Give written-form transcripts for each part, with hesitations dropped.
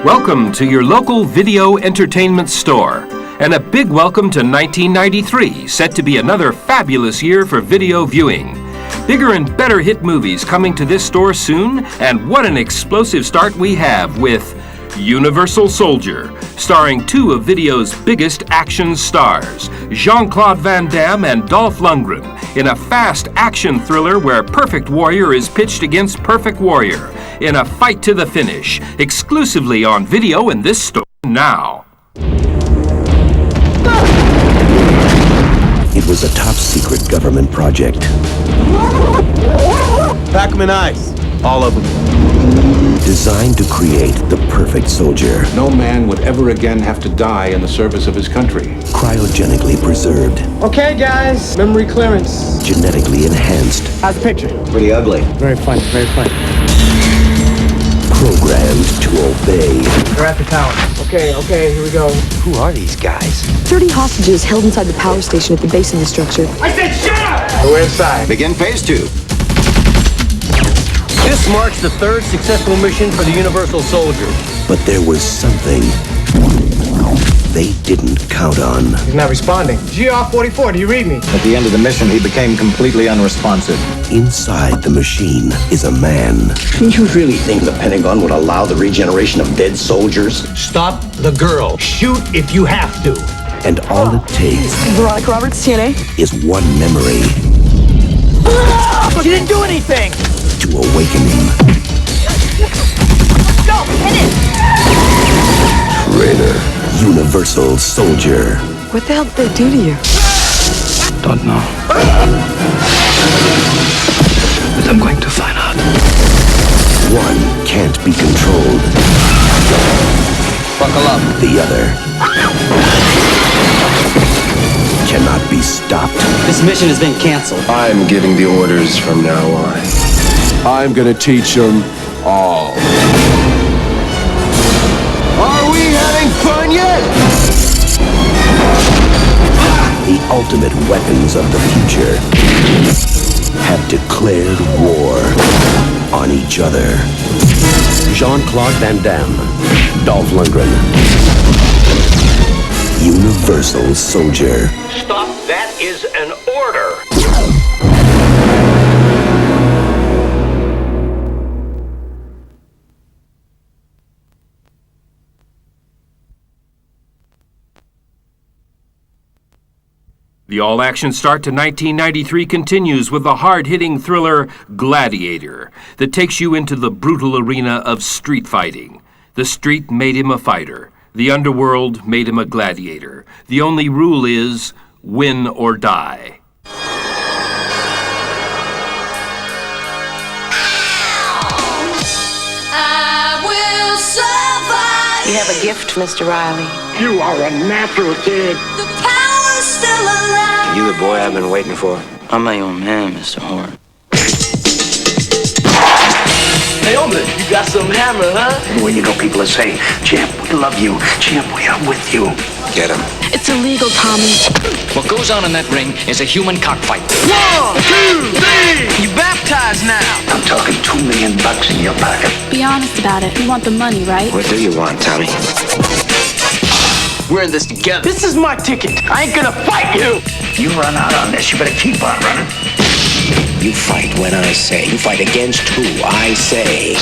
Welcome to your local video entertainment store. And a big welcome to 1993, set to be another fabulous year for video viewing. Bigger and better hit movies coming to this store soon, and what an explosive start we have with Universal Soldier, starring two of video's biggest action stars, Jean-Claude Van Damme and Dolph Lundgren, in a fast action thriller where perfect warrior is pitched against perfect warrior, in a fight to the finish, exclusively on video in this store now. It was a top-secret government project. Pack them in ice. All of them. Designed to create the perfect soldier. No man would ever again have to die in the service of his country. Cryogenically preserved. Okay, guys. Memory clearance. Genetically enhanced. How's the picture? Pretty ugly. Very funny, very funny. Programmed to obey. We're at the tower. Okay, here we go. Who are these guys? 30 hostages held inside the power station at the base of the structure. I said shut up! We're inside. Begin phase 2. This marks the third successful mission for the Universal Soldier. But there was something they didn't count on. He's not responding. GR-44, do you read me? At the end of the mission, he became completely unresponsive. Inside the machine is a man. Do you really think the Pentagon would allow the regeneration of dead soldiers? Stop the girl. Shoot if you have to. And all it takes Veronica Roberts, TNA. is one memory You didn't do anything! to awaken him. Go, hit it! Traitor. Universal Soldier. What the hell did they do to you? Don't know. But I'm going to find out. One can't be controlled. Buckle up. The other cannot be stopped. This mission has been canceled. I'm giving the orders from now on. I'm gonna teach them all. Are we having fun yet? The ultimate weapons of the future have declared war on each other. Jean-Claude Van Damme, Dolph Lundgren. Universal Soldier. Stop. That is an order. The all-action start to 1993 continues with the hard-hitting thriller Gladiator that takes you into the brutal arena of street fighting. The street made him a fighter. The underworld made him a gladiator. The only rule is win or die. I will survive. You have a gift, Mr. Riley. You are a natural kid. The power's still alive. You the boy I've been waiting for. I'm my own man, Mr. Horn. Hey, Omen, you got some hammer, huh? When you know people that say, Champ, we love you. Champ, we are with you. Get him. It's illegal, Tommy. What goes on in that ring is a human cockfight. 1, 2, 3. You baptized now. I'm talking $2 million in your pocket. Be honest about it. You want the money, right? What do you want, Tommy? We're in this together. This is my ticket. I ain't gonna fight you! You run out on this, you better keep on running. You fight when I say. You fight against who I say.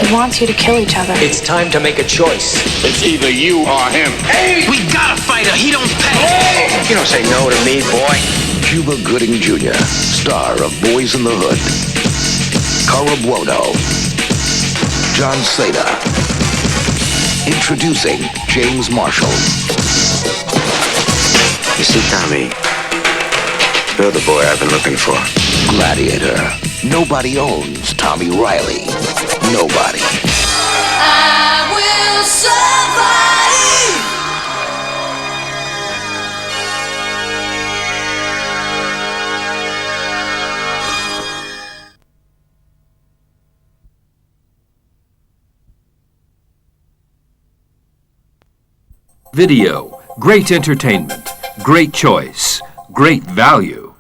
He wants you to kill each other. It's time to make a choice. It's either you or him. Hey, we got a fighter. He don't pay. You don't say no to me, boy. Cuba Gooding Jr., star of Boys in the Hood. Cara Buono. John Seda. Introducing James Marshall. You see, Tommy, you're the boy I've been looking for. Gladiator. Nobody owns Tommy Riley. Nobody. I will survive. Video. Great entertainment. Great choice. Great value.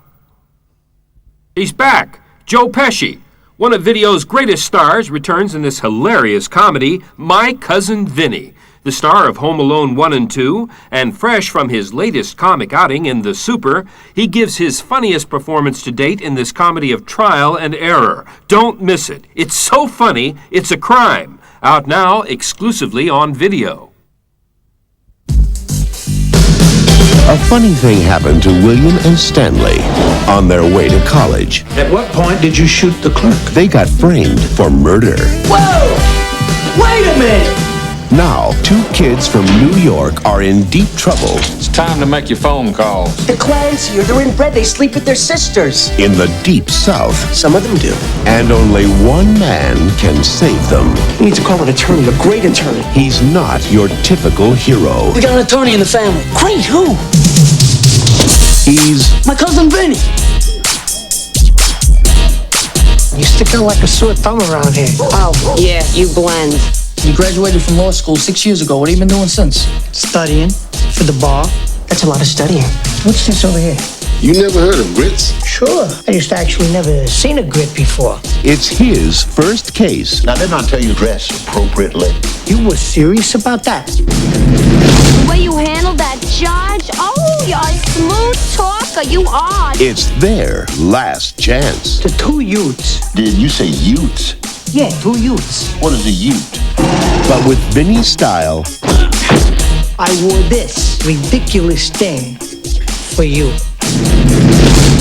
He's back! Joe Pesci! One of video's greatest stars returns in this hilarious comedy, My Cousin Vinny. The star of Home Alone 1 and 2, and fresh from his latest comic outing in The Super, he gives his funniest performance to date in this comedy of trial and error. Don't miss it. It's so funny, it's a crime. Out now exclusively on video. A funny thing happened to William and Stanley on their way to college. At what point did you shoot the clerk? They got framed for murder. Whoa! Wait a minute! Now, two kids from New York are in deep trouble. It's time to make your phone calls. The clans here, they're inbred. They sleep with their sisters. In the deep south. Some of them do. And only one man can save them. We need to call an attorney, a great attorney. He's not your typical hero. We got an attorney in the family. Great, who? He's my cousin Vinny. You stick out like a sore thumb around here. Oh, yeah, you blend. You graduated from law school 6 years ago. What have you been doing since? Studying for the bar. That's a lot of studying. What's this over here? You never heard of grits? Sure. I just actually never seen a grit before. It's his first case. Now, didn't I tell you dress appropriately? You were serious about that? The way you handled that judge, oh, you're a smooth talker, you are. It's their last chance. The two Utes. Did you say utes? Yeah, two Utes. What is a ute? But with Vinny's style, I wore this ridiculous thing for you.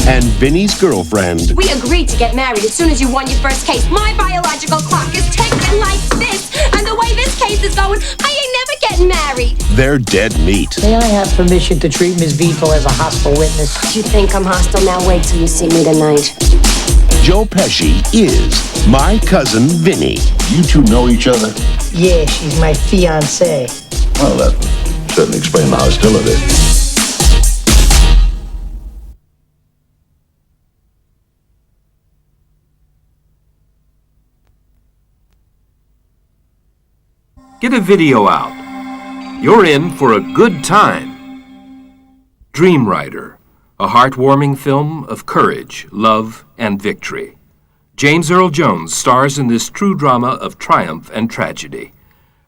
And Vinny's girlfriend. We agreed to get married as soon as you won your first case. My biological clock is ticking like this, and the way this case is going, I ain't never getting married. They're dead meat. May I have permission to treat Miss Vito as a hostile witness? You think I'm hostile? Now wait till you see me tonight. Joe Pesci is My Cousin Vinny. You two know each other? Yeah, she's my fiancée. Well, that certainly explains the hostility. Get a video out. You're in for a good time. Dream Rider, a heartwarming film of courage, love, and victory. James Earl Jones stars in this true drama of triumph and tragedy.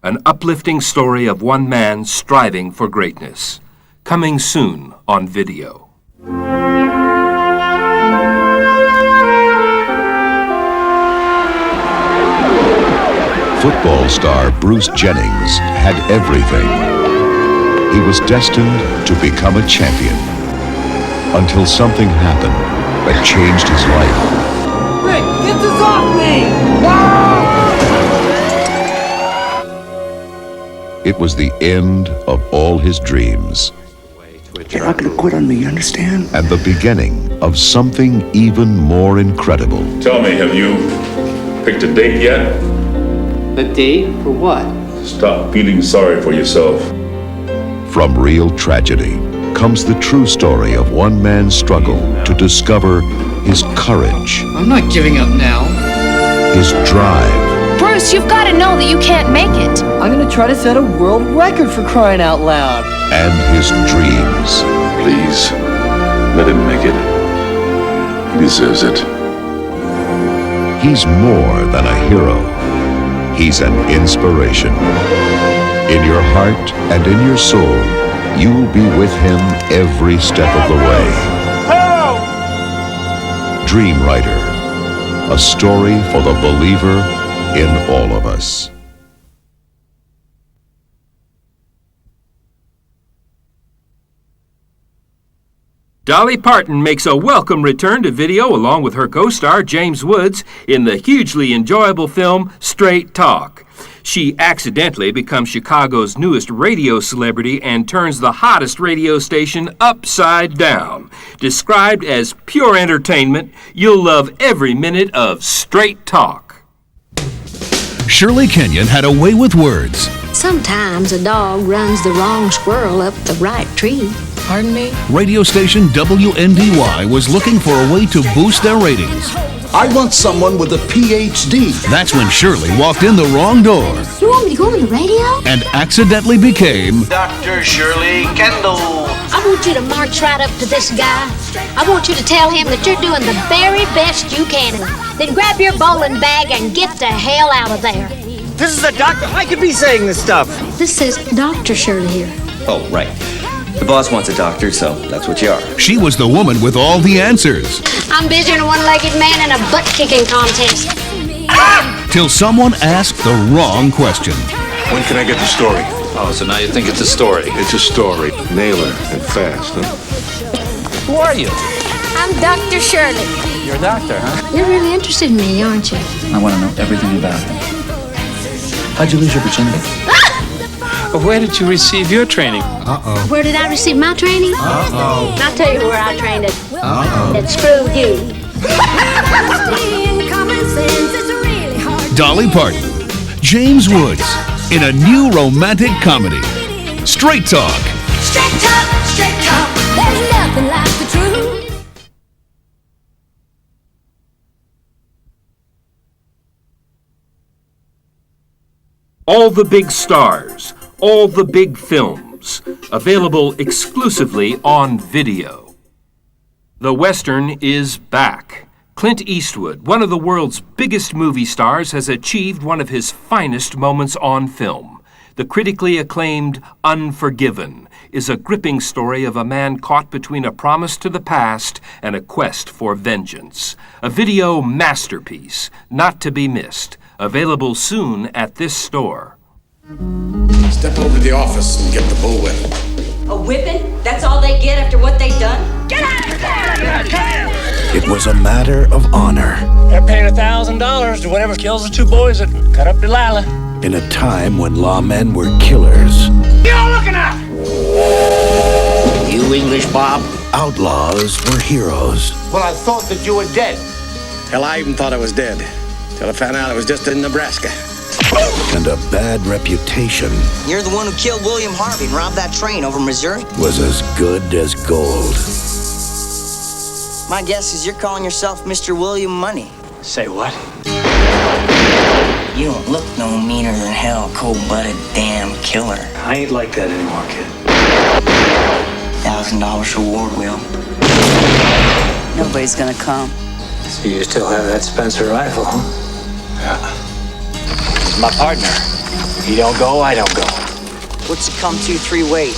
An uplifting story of one man striving for greatness. Coming soon on video. Football star Bruce Jennings had everything. He was destined to become a champion until something happened that changed his life. Rick, get this off me! It was the end of all his dreams. You're not gonna quit on me, you understand? And the beginning of something even more incredible. Tell me, have you picked a date yet? A date? For what? Stop feeling sorry for yourself. From real tragedy comes the true story of one man's struggle to discover his courage. I'm not giving up now. His drive. Bruce, you've got to know that you can't make it. I'm gonna try to set a world record for crying out loud. And his dreams. Please, let him make it. He deserves it. He's more than a hero. He's an inspiration. In your heart and in your soul, you'll be with him every step of the way. Help! Dream Rider, a story for the believer in all of us. Dolly Parton makes a welcome return to video along with her co-star James Woods in the hugely enjoyable film Straight Talk. She accidentally becomes Chicago's newest radio celebrity and turns the hottest radio station upside down. Described as pure entertainment, you'll love every minute of Straight Talk. Shirley Kenyon had a way with words. Sometimes a dog runs the wrong squirrel up the right tree. Pardon me? Radio station WNDY was looking for a way to boost their ratings. I want someone with a PhD. That's when Shirley walked in the wrong door. You want me to go on the radio? And accidentally became Dr. Shirley Kendall. I'm want you to march right up to this guy. I want you to tell him that you're doing the very best you can. Then grab your bowling bag and get the hell out of there. This is a doctor. I could be saying this stuff. This says Dr. Shirley here. Oh, right. The boss wants a doctor, so that's what you are. She was the woman with all the answers. I'm busier than a one-legged man in a butt-kicking contest. Till someone asked the wrong question. When can I get the story? Oh, so now you think it's a story? It's a story. Nail her and fast, huh? Who are you? I'm Dr. Shirley. You're a doctor, huh? You're really interested in me, aren't you? I want to know everything about him. How'd you lose your virginity? Where did you receive your training? Uh-oh. Where did I receive my training? Uh-oh. I'll tell you where I trained it. Uh-oh. It screwed you. Dolly Parton, James Woods, in a new romantic comedy, Straight Talk. Straight talk, there's nothing like the truth. All the big stars, all the big films, available exclusively on video. The Western is back. Clint Eastwood, one of the world's biggest movie stars, has achieved one of his finest moments on film. The critically acclaimed Unforgiven is a gripping story of a man caught between a promise to the past and a quest for vengeance. A video masterpiece, not to be missed. Available soon at this store. Step over to the office and get the bullwhip. A whipping? That's all they get after what they've done? Get out of there! It was a matter of honor. They're paying $1,000 to whatever kills the two boys that cut up Delilah. In a time when lawmen were killers. You all looking at? You English, Bob? Outlaws were heroes. Well, I thought that you were dead. Hell, I even thought I was dead. Till I found out I was just in Nebraska. And a bad reputation You're the one who killed William Harvey and robbed that train over Missouri? was as good as gold. My guess is you're calling yourself Mr. William Money. Say what? You don't look no meaner than hell, cold-blooded damn killer. I ain't like that anymore, kid. $1,000 reward, Will. Nobody's gonna come. So you still have that Spencer rifle, huh? Yeah. My partner. He don't go, I don't go. What's it come to 3 ways?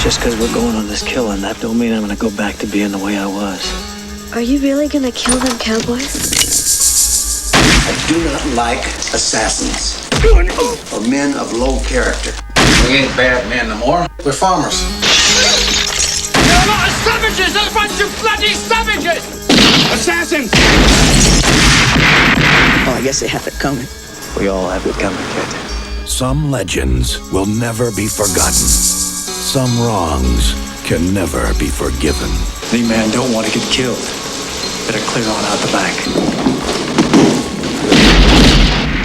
Just because we're going on this killing, that don't mean I'm gonna go back to being the way I was. Are you really gonna kill them cowboys? I do not like assassins. Or men of low character. We ain't bad men no more. We're farmers. You're a lot of savages! A bunch of bloody savages! Assassins! Oh, I guess they have it coming. We all have it coming, kid. Some legends will never be forgotten. Some wrongs can never be forgiven. Any man don't want to get killed. Better clear on out the back.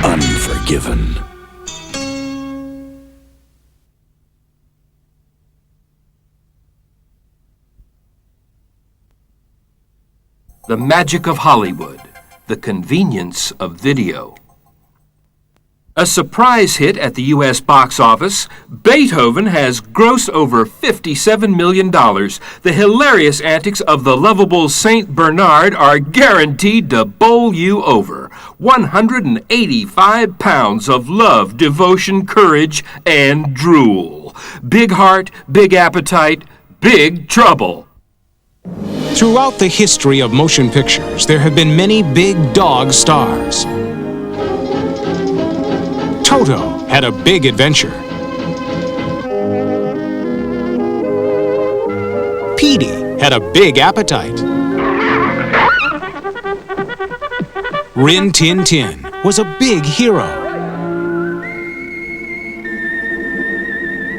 Unforgiven. The magic of Hollywood, the convenience of video. A surprise hit at the U.S. box office, Beethoven has grossed over $57 million. The hilarious antics of the lovable Saint Bernard are guaranteed to bowl you over. 185 pounds of love, devotion, courage, and drool. Big heart, big appetite, big trouble. Throughout the history of motion pictures, there have been many big dog stars. Toto had a big adventure. Petey had a big appetite. Rin Tin Tin was a big hero.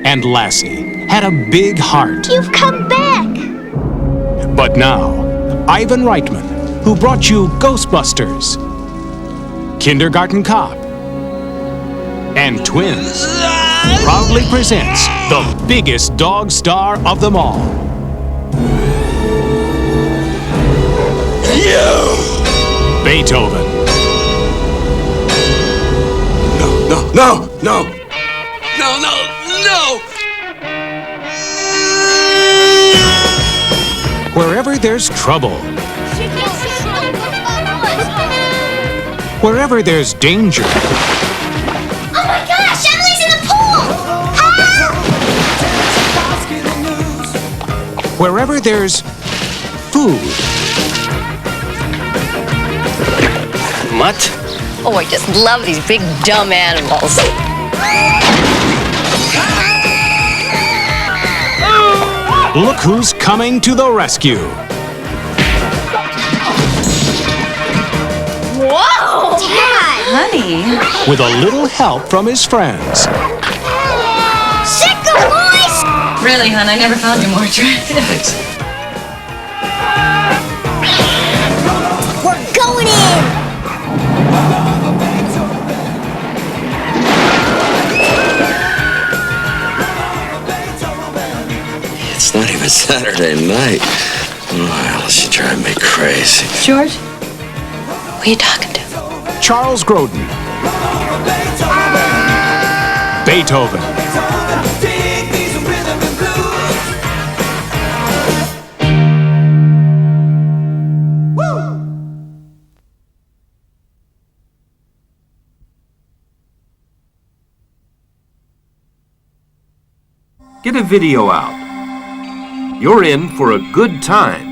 And Lassie had a big heart. You've come back! But now, Ivan Reitman, who brought you Ghostbusters, Kindergarten Cop, and Twins, proudly presents the biggest dog star of them all. Beethoven. No. Wherever there's trouble. Wherever there's danger. Oh my gosh, Emily's in the pool! Wherever there's food. Mutt? Oh, I just love these big dumb animals. Look who's coming to the rescue. Whoa! Dad! Honey! With a little help from his friends. Sick of boys! Really, hon, I never found you more attractive. We're going in! It's not even Saturday night. Well, she drive me crazy. George? Who are you talking to? Charles Grodin. Beethoven. Get a video out. You're in for a good time.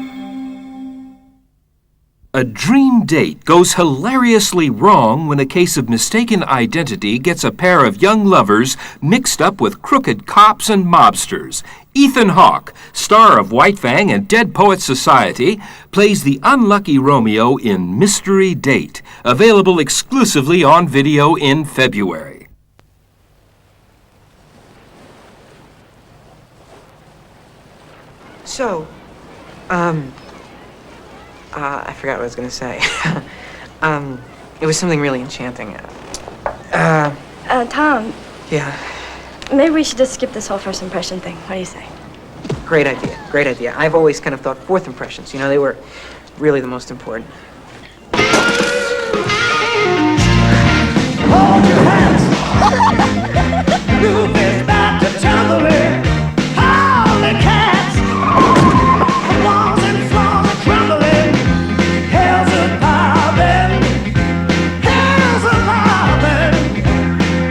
A dream date goes hilariously wrong when a case of mistaken identity gets a pair of young lovers mixed up with crooked cops and mobsters. Ethan Hawke, star of White Fang and Dead Poets Society, plays the unlucky Romeo in Mystery Date, available exclusively on video in February. So, I forgot what I was going to say. It was something really enchanting. Tom, Yeah, maybe we should just skip this whole first impression thing. What do you say? great idea, great idea. I've always kind of thought fourth impressions, you know, they were really the most important. Hold your hands. Roof is about to tumble in. Holy cats. Walls and floors are crumbling. Hell's a poppin'. Hell's a poppin'.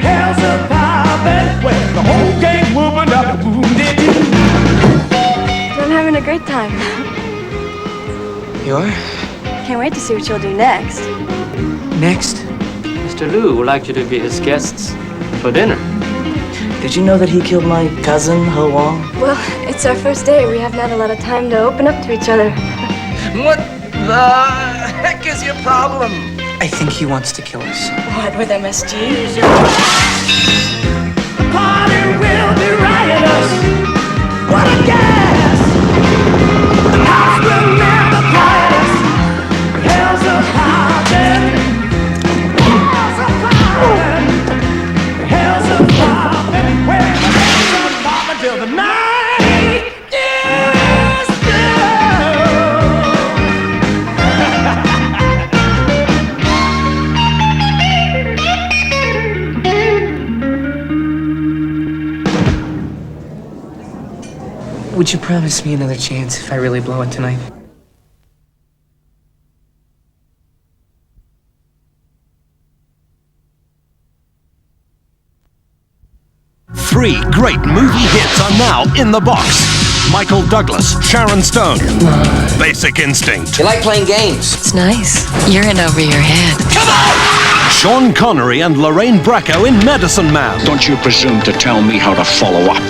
Hell's a poppin'. Well, the whole gang whooping up and wounded you. I'm having a great time. You are? Can't wait to see what you'll do next. Next? Mr. Liu would like you to be his guests for dinner. Did you know that he killed my cousin, He Wong? Well, it's our first date. We haven't had a lot of time to open up to each other. What the heck is your problem? I think he wants to kill us. What, with MSG? The party will be riotous. What a gas! The cops will never quiet us. Hell's a poppin'. Hell's a poppin'. Hell's a poppin'. Well, hell's a poppin' till the night is Would you promise me another chance if I really blow it tonight? Three great movie hits are now in the box. Michael Douglas, Sharon Stone, Basic Instinct. You like playing games? It's nice. You're in over your head. Come on! Sean Connery and Lorraine Bracco in Medicine Man. Don't you presume to tell me how to follow up.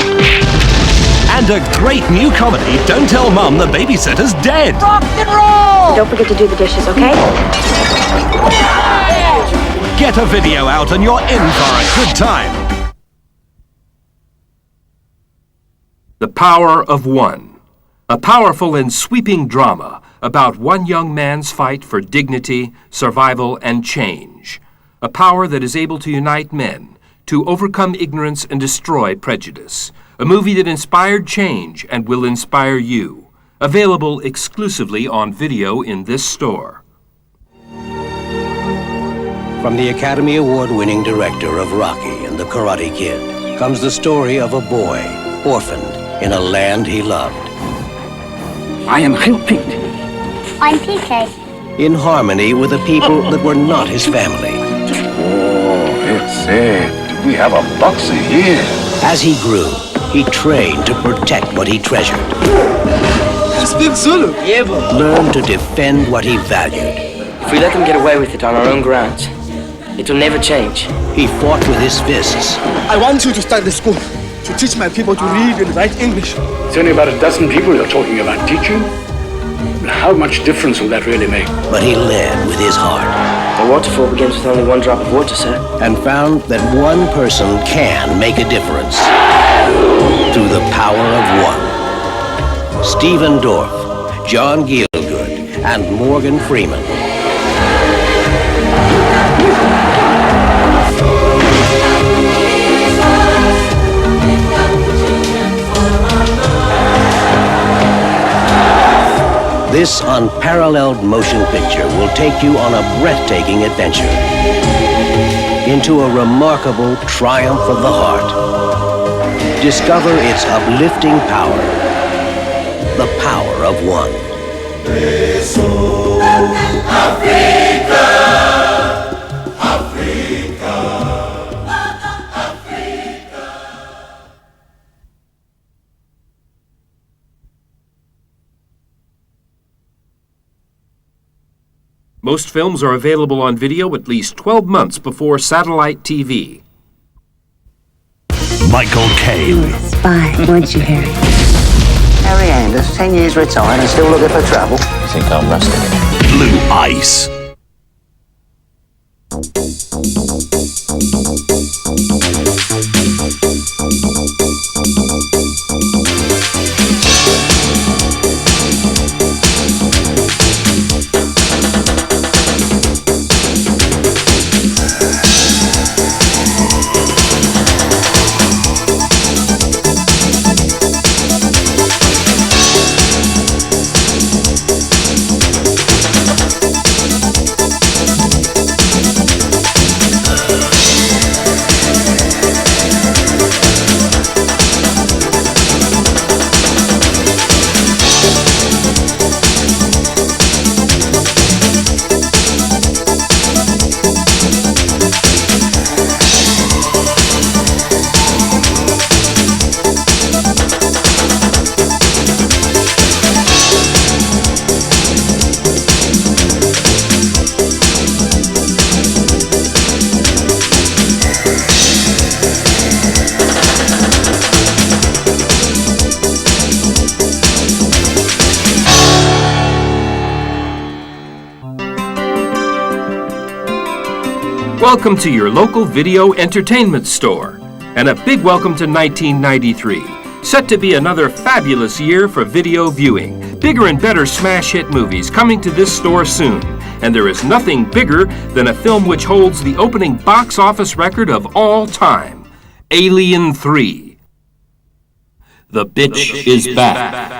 And a great new comedy, Don't Tell Mum the Babysitter's Dead. Rock and roll! Don't forget to do the dishes, okay? Get a video out and you're in for a good time. The Power of One, a powerful and sweeping drama about one young man's fight for dignity, survival, and change. A power that is able to unite men, to overcome ignorance and destroy prejudice. A movie that inspired change and will inspire you. Available exclusively on video in this store. From the Academy Award-winning director of Rocky and the Karate Kid comes the story of a boy, orphaned in a land he loved. I am Gilpint. I'm PK. In harmony with the people that were not his family. Oh, it's it. We have a boxer here. As he grew, he trained to protect what he treasured. You speak Zulu? Yeah, but... Learned to defend what he valued. If we let them get away with it on our own grounds, it will never change. He fought with his fists. I want you to start the school, to teach my people to read and write English. It's only about a dozen people you're talking about teaching. How much difference will that really make? But he led with his heart. A waterfall begins with only one drop of water, sir. And found that one person can make a difference. Through the power of one. Stephen Dorff, John Gielgud, and Morgan Freeman. This unparalleled motion picture will take you on a breathtaking adventure into a remarkable triumph of the heart. Discover its uplifting power, the power of one. Most films are available on video at least 12 months before satellite TV. Michael Caine. You were a spy, weren't you, Harry? Harry Anders, 10 years retired and still looking for trouble. You think I'm rusty? Blue Ice. Welcome to your local video entertainment store, and a big welcome to 1993, set to be another fabulous year for video viewing. Bigger and better smash hit movies coming to this store soon, and there is nothing bigger than a film which holds the opening box office record of all time, Alien 3. The bitch is back.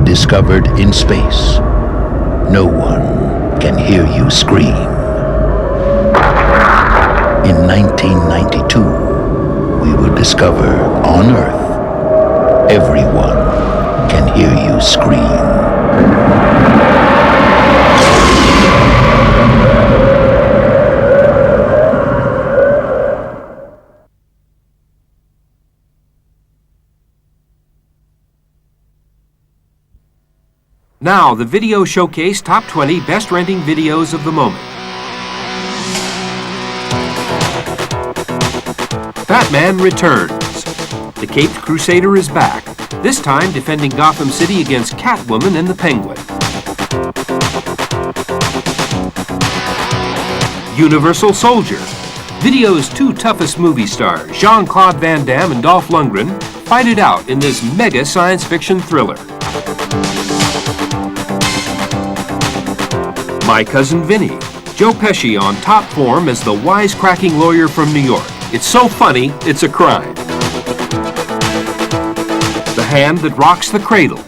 Discovered in space, no one can hear you scream. In 1992, we will discover on Earth, everyone can hear you scream. Now, the Video Showcase Top 20 Best Renting Videos of the Moment. Batman Returns. The Caped Crusader is back, this time defending Gotham City against Catwoman and the Penguin. Universal Soldier. Video's two toughest movie stars, Jean-Claude Van Damme and Dolph Lundgren, fight it out in this mega science fiction thriller. My Cousin Vinny. Joe Pesci on top form as the wisecracking lawyer from New York. It's so funny, it's a crime. The Hand That Rocks the Cradle.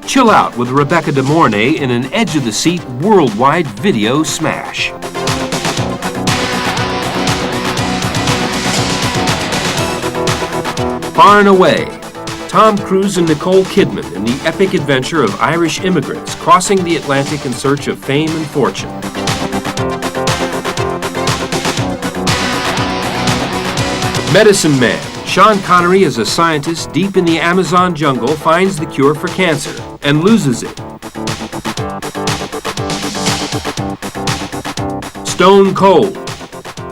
Chill out with Rebecca De Mornay in an edge-of-the-seat worldwide video smash. Far and Away. Tom Cruise and Nicole Kidman in the epic adventure of Irish immigrants crossing the Atlantic in search of fame and fortune. Medicine Man. Sean Connery as a scientist deep in the Amazon jungle finds the cure for cancer and loses it. Stone Cold.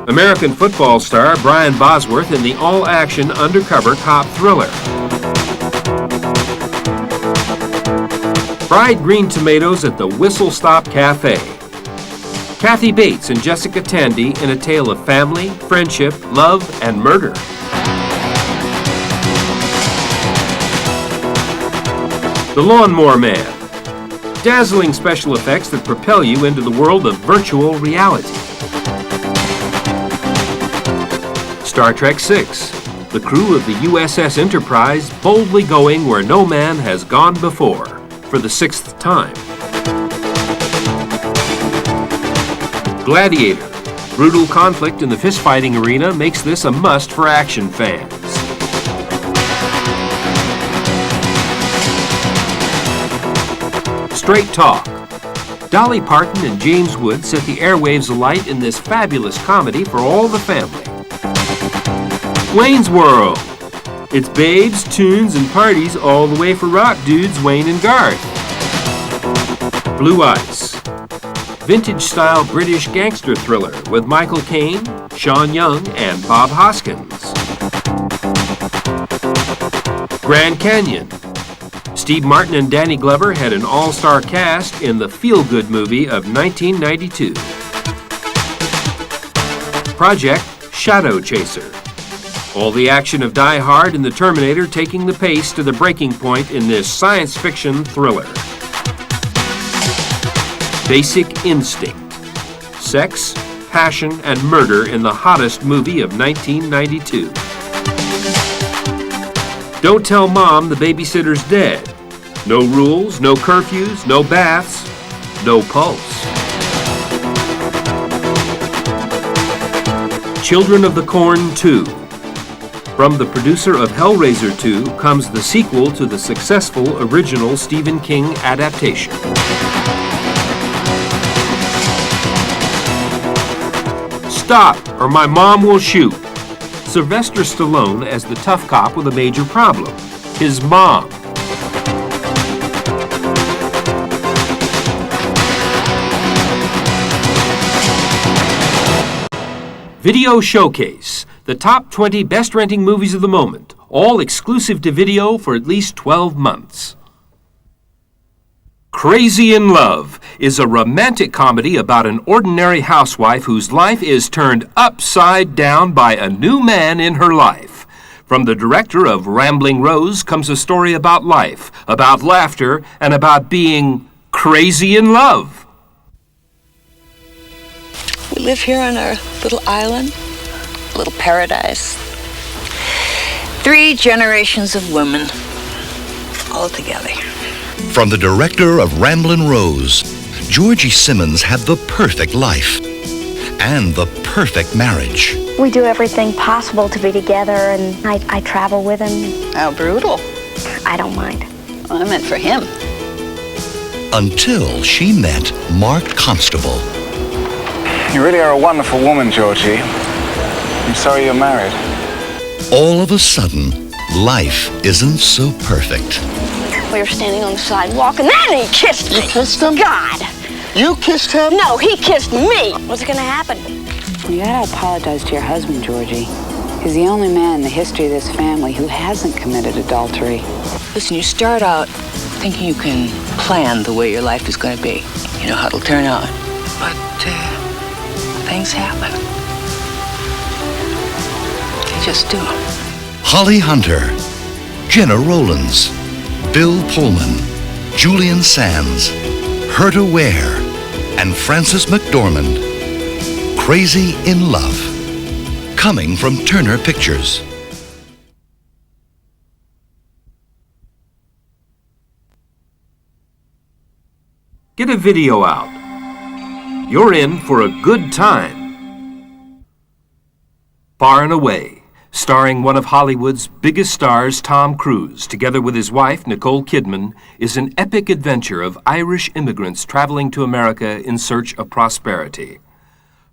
American football star Brian Bosworth in the all-action undercover cop thriller. Fried green tomatoes at the Whistle Stop Cafe. Kathy Bates and Jessica Tandy in a tale of family, friendship, love, and murder. The Lawnmower Man. Dazzling special effects that propel you into the world of virtual reality. Star Trek VI. The crew of the USS Enterprise boldly going where no man has gone before, for the 6th time. Gladiator. Brutal conflict in the fistfighting arena makes this a must for action fans. Straight Talk. Dolly Parton and James Wood set the airwaves alight in this fabulous comedy for all the family. Wayne's World. It's babes, tunes, and parties all the way for rock dudes Wayne and Garth. Blue Ice. Vintage-style British gangster thriller with Michael Caine, Sean Young, and Bob Hoskins. Grand Canyon. Steve Martin and Danny Glover had an all-star cast in the feel-good movie of 1992. Project Shadow Chaser. All the action of Die Hard and The Terminator taking the pace to the breaking point in this science fiction thriller. Basic Instinct. Sex, passion, and murder in the hottest movie of 1992. Don't Tell Mom the Babysitter's Dead. No rules, no curfews, no baths, no pulse. Children of the Corn 2. From the producer of Hellraiser 2 comes the sequel to the successful original Stephen King adaptation. Stop, or my mom will shoot. Sylvester Stallone as the tough cop with a major problem, his mom. Video Showcase, the top 20 best renting movies of the moment, all exclusive to video for at least 12 months. Crazy in Love is a romantic comedy about an ordinary housewife whose life is turned upside down by a new man in her life. From the director of Rambling Rose comes a story about life, about laughter, and about being crazy in love. We live here on our little island, little paradise. 3 generations of women, all together. From the director of Ramblin' Rose, Georgie Simmons had the perfect life and the perfect marriage. We do everything possible to be together, and I travel with him. How brutal. I don't mind. Well, I meant for him. Until she met Mark Constable. You really are a wonderful woman, Georgie. I'm sorry you're married. All of a sudden, life isn't so perfect. We were standing on the sidewalk, and then he kissed me. You kissed him? God. You kissed him? No, he kissed me. What's gonna happen? You gotta apologize to your husband, Georgie. He's the only man in the history of this family who hasn't committed adultery. Listen, you start out thinking you can plan the way your life is going to be. You know how it'll turn out. But things happen. They just do. Holly Hunter, Jenna Rollins, Bill Pullman, Julian Sands, Herta Ware, and Frances McDormand. Crazy in Love. Coming from Turner Pictures. Get a video out. You're in for a good time. Far and Away, starring one of Hollywood's biggest stars, Tom Cruise, together with his wife, Nicole Kidman, is an epic adventure of Irish immigrants traveling to America in search of prosperity.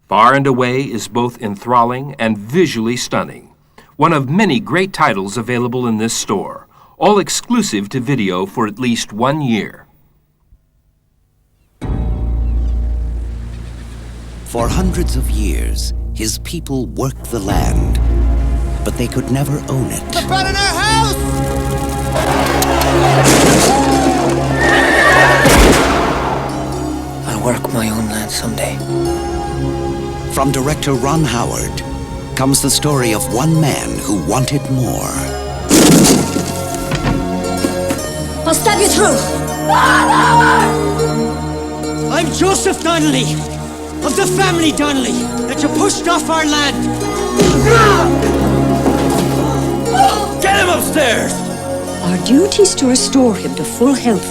Far and Away is both enthralling and visually stunning. One of many great titles available in this store, all exclusive to video for at least 1 year. For hundreds of years, his people worked the land, but they could never own it. The front of our house! I'll work my own land someday. From director Ron Howard comes the story of one man who wanted more. I'll stab you through! Father! I'm Joseph Donnelly, of the family Donnelly, that you pushed off our land. Get him upstairs! Our duty is to restore him to full health,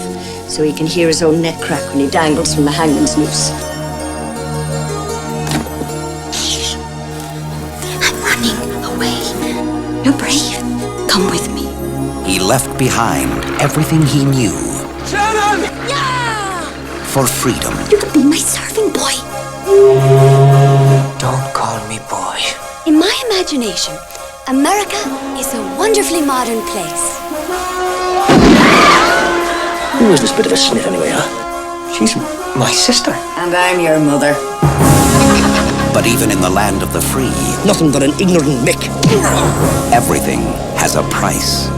so he can hear his own neck crack when he dangles from the hangman's noose. I'm running away. You're brave. Come with me. He left behind everything he knew. Shannon! Yeah! For freedom. You could be my serving boy. Don't call me boy. In my imagination, America is a wonderfully modern place. Who is this bit of a snit anyway, huh? She's my sister. And I'm your mother. But even in the land of the free, Nothing but an ignorant Mick. everything has a price.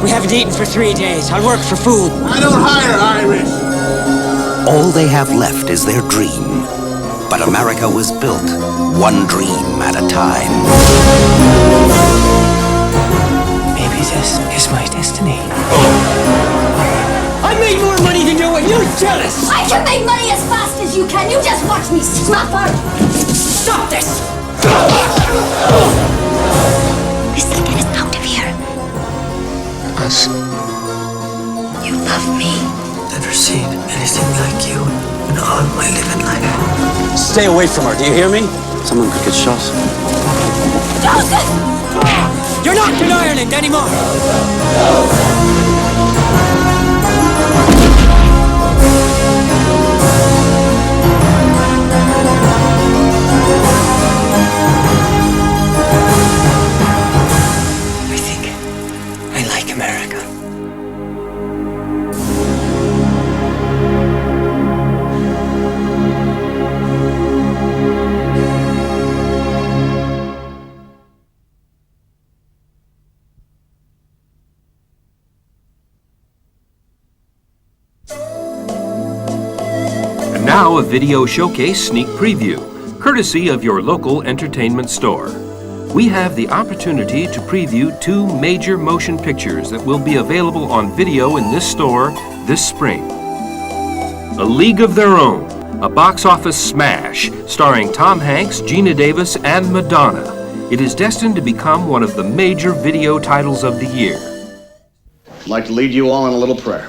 We haven't eaten for 3 days. I'll work for food. I don't hire Irish. All they have left is their dream. But America was built one dream at a time. Maybe this is my destiny. I made more money than you, and you're jealous! I can make money as fast as you can. You just watch me, snapper! Stop this! Listen, get us out of here. Us. You love me. Never seen anything like you in all my living life. Stay away from her, do you hear me? Someone could get shot. Joseph! You're not in Ireland anymore! I think I like America. Now a video showcase sneak preview, courtesy of your local entertainment store. We have the opportunity to preview 2 major motion pictures that will be available on video in this store this spring. A League of Their Own, a box office smash starring Tom Hanks, Gina Davis, and Madonna. It is destined to become one of the major video titles of the year. I'd like to lead you all in a little prayer.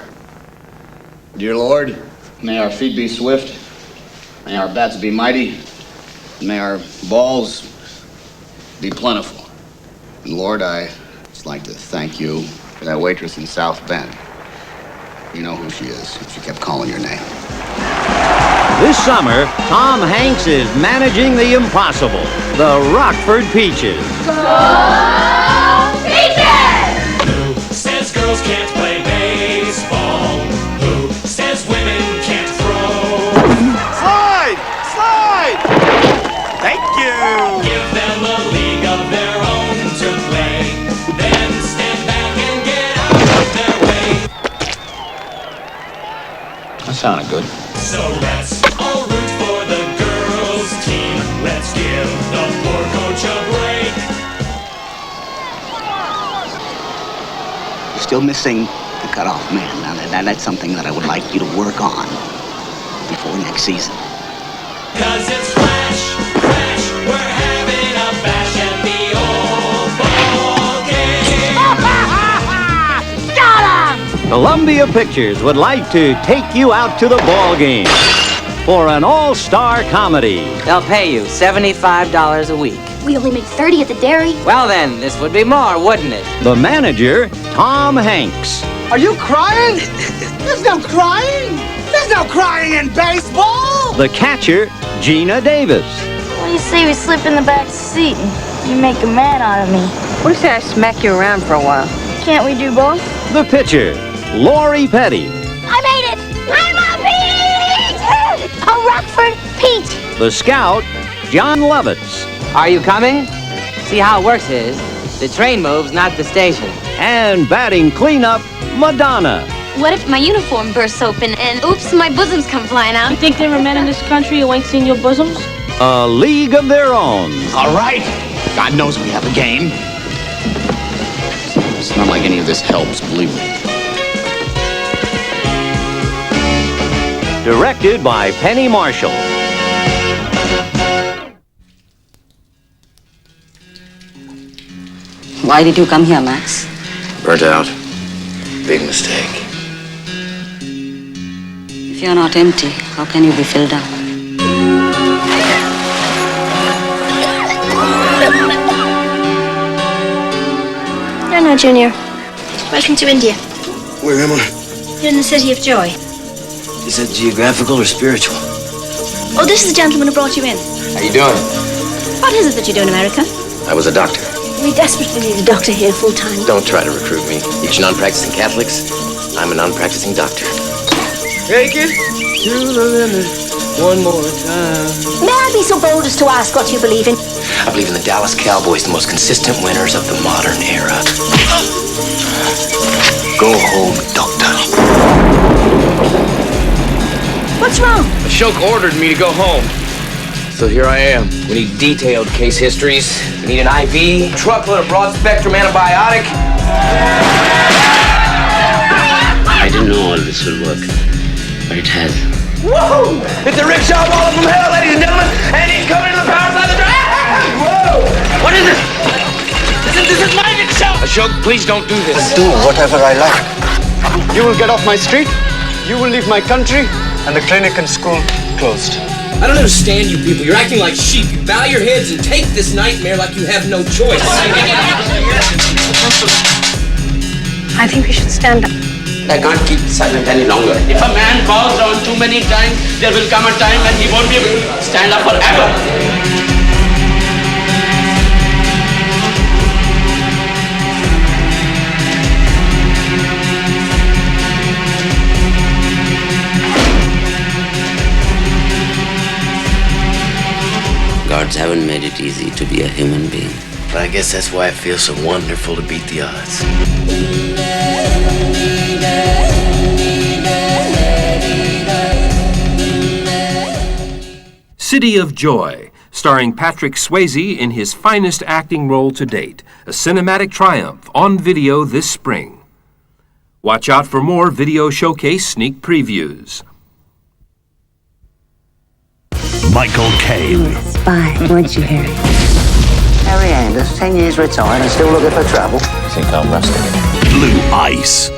Dear Lord, may our feet be swift, may our bats be mighty, and may our balls be plentiful. And Lord, I just like to thank you for that waitress in South Bend. You know who she is. She kept calling your name. This summer, Tom Hanks is managing the impossible, the Rockford Peaches. Who says girls can't play baseball? Who says women can't throw? Slide! Slide! Thank you! Give them a league of their own to play. Then stand back and get out of their way. That sounded good. So let's all root for the girls' team. Let's still missing the cutoff man. Now, that's something that I would like you to work on before next season. 'Cause it's Flash, we're having a bash at the old ball game. Got him! Columbia Pictures would like to take you out to the ball game for an all-star comedy. They'll pay you $75 a week. We only make 30 at the dairy. Well then, this would be more, wouldn't it? The manager, Tom Hanks. Are you crying? There's no crying! There's no crying in baseball! The catcher, Gina Davis. What do you say we slip in the back seat and you make a man out of me? What do you say I smack you around for a while? Can't we do both? The pitcher, Lori Petty. I made it! I'm a Pete! A Rockford Pete! The scout, John Lovitz. Are you coming? See how it works is, the train moves, not the station. And batting cleanup, Madonna. What if my uniform bursts open and oops, my bosoms come flying out? You think there are men in this country who ain't seen your bosoms? A league of their own. All right. God knows we have a game. It's not like any of this helps, believe me. Directed by Penny Marshall. Why did you come here, Max? Burnt out. Big mistake. If you're not empty, how can you be filled up? No, Junior. Welcome to India. Where am I? You're in the City of Joy. Is that geographical or spiritual? Oh, this is the gentleman who brought you in. How you doing? What is it that you do in America? I was a doctor. We desperately need a doctor here full-time. Don't try to recruit me. Each non-practicing Catholics, I'm a non-practicing doctor. Take it to the limit one more time. May I be so bold as to ask what you believe in? I believe in the Dallas Cowboys, the most consistent winners of the modern era. Go home, doctor. What's wrong? Ashok ordered me to go home. So here I am. We need detailed case histories. We need an IV, truckload of broad-spectrum antibiotic. I didn't know all this would work, but it has. Whoa! It's a rickshaw baller from hell, ladies and gentlemen, and he's coming to the power side of the track. Whoa! What is it? This is my rickshaw. Ashok, please don't do this. Do whatever I like. You will get off my street, you will leave my country, and the clinic and school closed. I don't understand you people. You're acting like sheep. You bow your heads and take this nightmare like you have no choice. I think we should stand up. I can't keep silent any longer. If a man bows down too many times, there will come a time when he won't be able to stand up forever. Gods haven't made it easy to be a human being. But I guess that's why it feels so wonderful to beat the odds. City of Joy, starring Patrick Swayze in his finest acting role to date, a cinematic triumph on video this spring. Watch out for more video showcase sneak previews. Michael Caine. You spy, weren't you, Harry? Harry Anders, 10 years retired and still looking for trouble. I think I'm rusty. Blue Ice.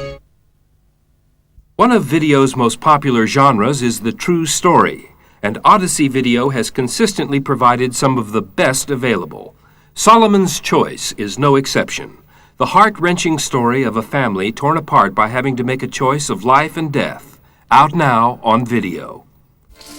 One of video's most popular genres is the true story, and Odyssey Video has consistently provided some of the best available. Solomon's Choice is no exception. The heart-wrenching story of a family torn apart by having to make a choice of life and death. Out now on video.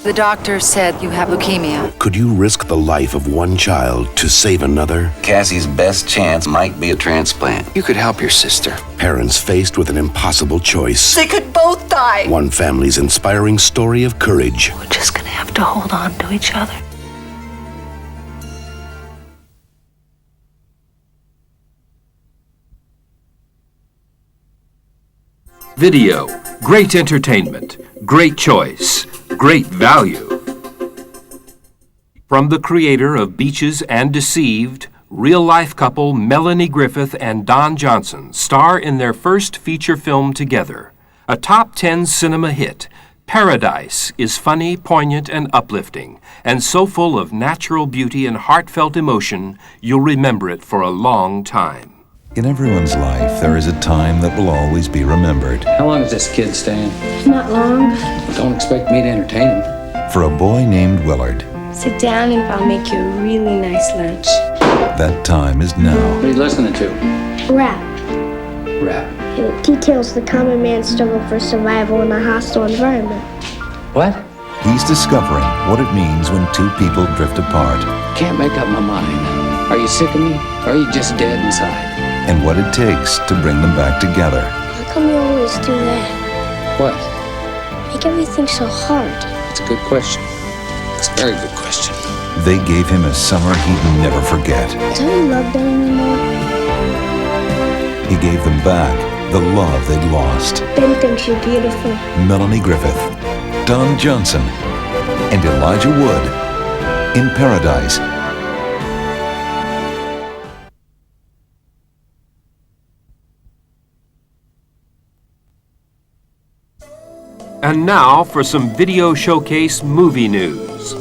The doctor said you have leukemia. Could you risk the life of one child to save another? Cassie's best chance might be a transplant. You could help your sister. Parents faced with an impossible choice. They could both die. One family's inspiring story of courage. We're just gonna have to hold on to each other. Video. Great entertainment. Great choice. Great value. From the creator of Beaches and Deceived, real-life couple Melanie Griffith and Don Johnson star in their first feature film together. A top 10 cinema hit, Paradise is funny, poignant, and uplifting, and so full of natural beauty and heartfelt emotion, you'll remember it for a long time. In everyone's life, there is a time that will always be remembered. How long is this kid staying? Not long. Don't expect me to entertain him. For a boy named Willard, Sit down and I'll make you a really nice lunch. that time is now. What are you listening to? Rap. Rap. It details the common man's struggle for survival in a hostile environment. What? He's discovering what it means when two people drift apart Can't make up my mind. Are you sick of me? Or are you just dead inside? and what it takes to bring them back together. How come you always do that? What? Make everything so hard. It's a good question. It's a very good question. They gave him a summer he'd never forget. Don't you love them anymore? He gave them back the love they'd lost. Ben thinks you're beautiful. Melanie Griffith, Don Johnson, and Elijah Wood in Paradise. And now for some Video Showcase movie news.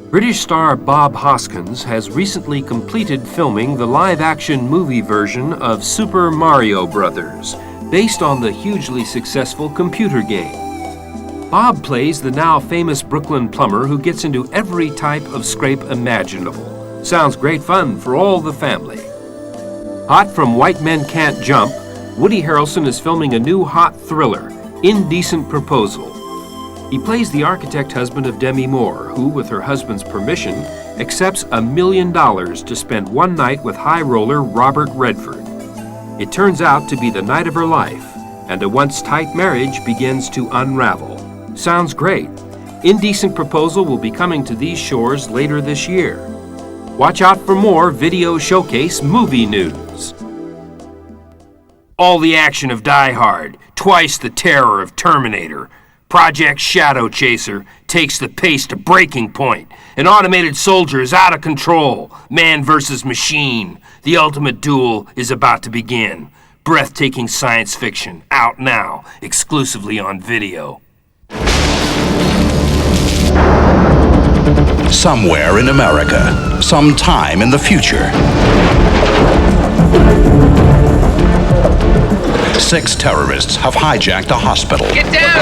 British star Bob Hoskins has recently completed filming the live-action movie version of Super Mario Bros., based on the hugely successful computer game. Bob plays the now famous Brooklyn plumber who gets into every type of scrape imaginable. Sounds great fun for all the family. Hot from White Men Can't Jump, Woody Harrelson is filming a new hot thriller, Indecent Proposal. He plays the architect husband of Demi Moore, who, with her husband's permission, accepts $1 million to spend one night with high roller Robert Redford. It turns out to be the night of her life, and a once tight marriage begins to unravel. Sounds great. Indecent Proposal will be coming to these shores later this year. Watch out for more Video Showcase movie news. All the action of Die Hard, twice the terror of Terminator. Project Shadow Chaser takes the pace to breaking point. An automated soldier is out of control. Man versus machine. The ultimate duel is about to begin. Breathtaking science fiction, out now, exclusively on video. Somewhere in America, sometime in the future, 6 terrorists have hijacked a hospital. Get down!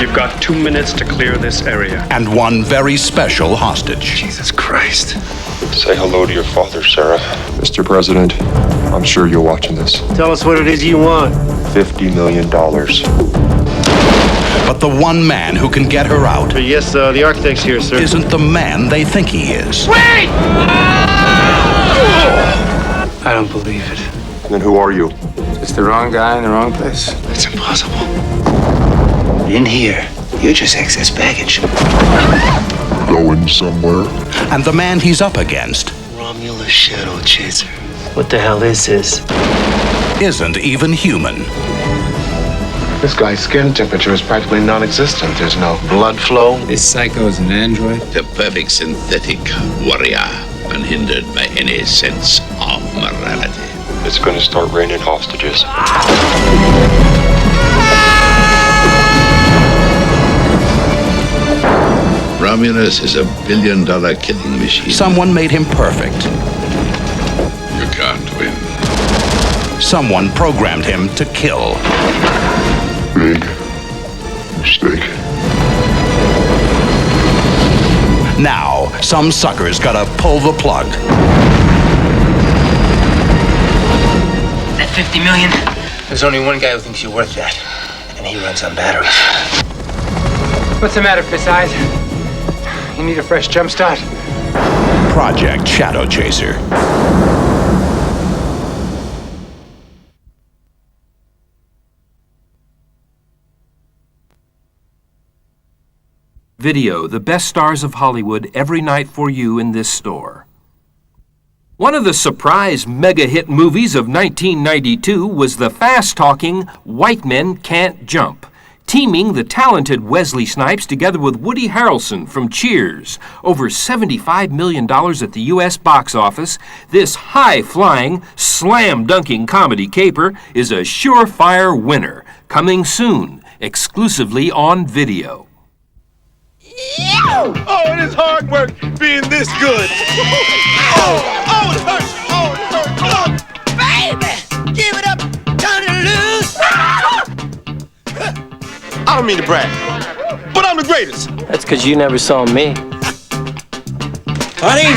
You've got 2 minutes to clear this area. And one very special hostage. Jesus Christ. Say hello to your father, Sarah. Mr. President, I'm sure you're watching this. Tell us what it is you want. $50 million. But the one man who can get her out Yes, the architect's here, sir. isn't the man they think he is. Wait! I don't believe it. Then who are you? Just the wrong guy in the wrong place. It's impossible. In here, you're just excess baggage. Going somewhere? And the man he's up against Romulus Shadow Chaser. What the hell is this? isn't even human. This guy's skin temperature is practically non-existent. There's no blood flow. This psycho's an android? The perfect synthetic warrior, unhindered by any sense of morality. It's gonna start raining hostages. Romulus is a billion-dollar killing machine. Someone made him perfect. You can't win. Someone programmed him to kill. Big mistake. Now, some suckers gotta pull the plug. That 50 million? There's only one guy who thinks you're worth that, and he runs on batteries. What's the matter, Fish Eyes? You need a fresh jump start? Project Shadow Chaser. Video, the best stars of Hollywood every night for you in this store. One of the surprise mega-hit movies of 1992 was the fast-talking White Men Can't Jump. Teaming the talented Wesley Snipes together with Woody Harrelson from Cheers. Over $75 million at the U.S. box office, this high-flying, slam-dunking comedy caper is a surefire winner. Coming soon, exclusively on video. Oh, it is hard work being this good. Oh, it hurts. Oh, it hurts. Oh, baby, give it up, turn it loose. I don't mean to brag, but I'm the greatest. That's because you never saw me. Honey,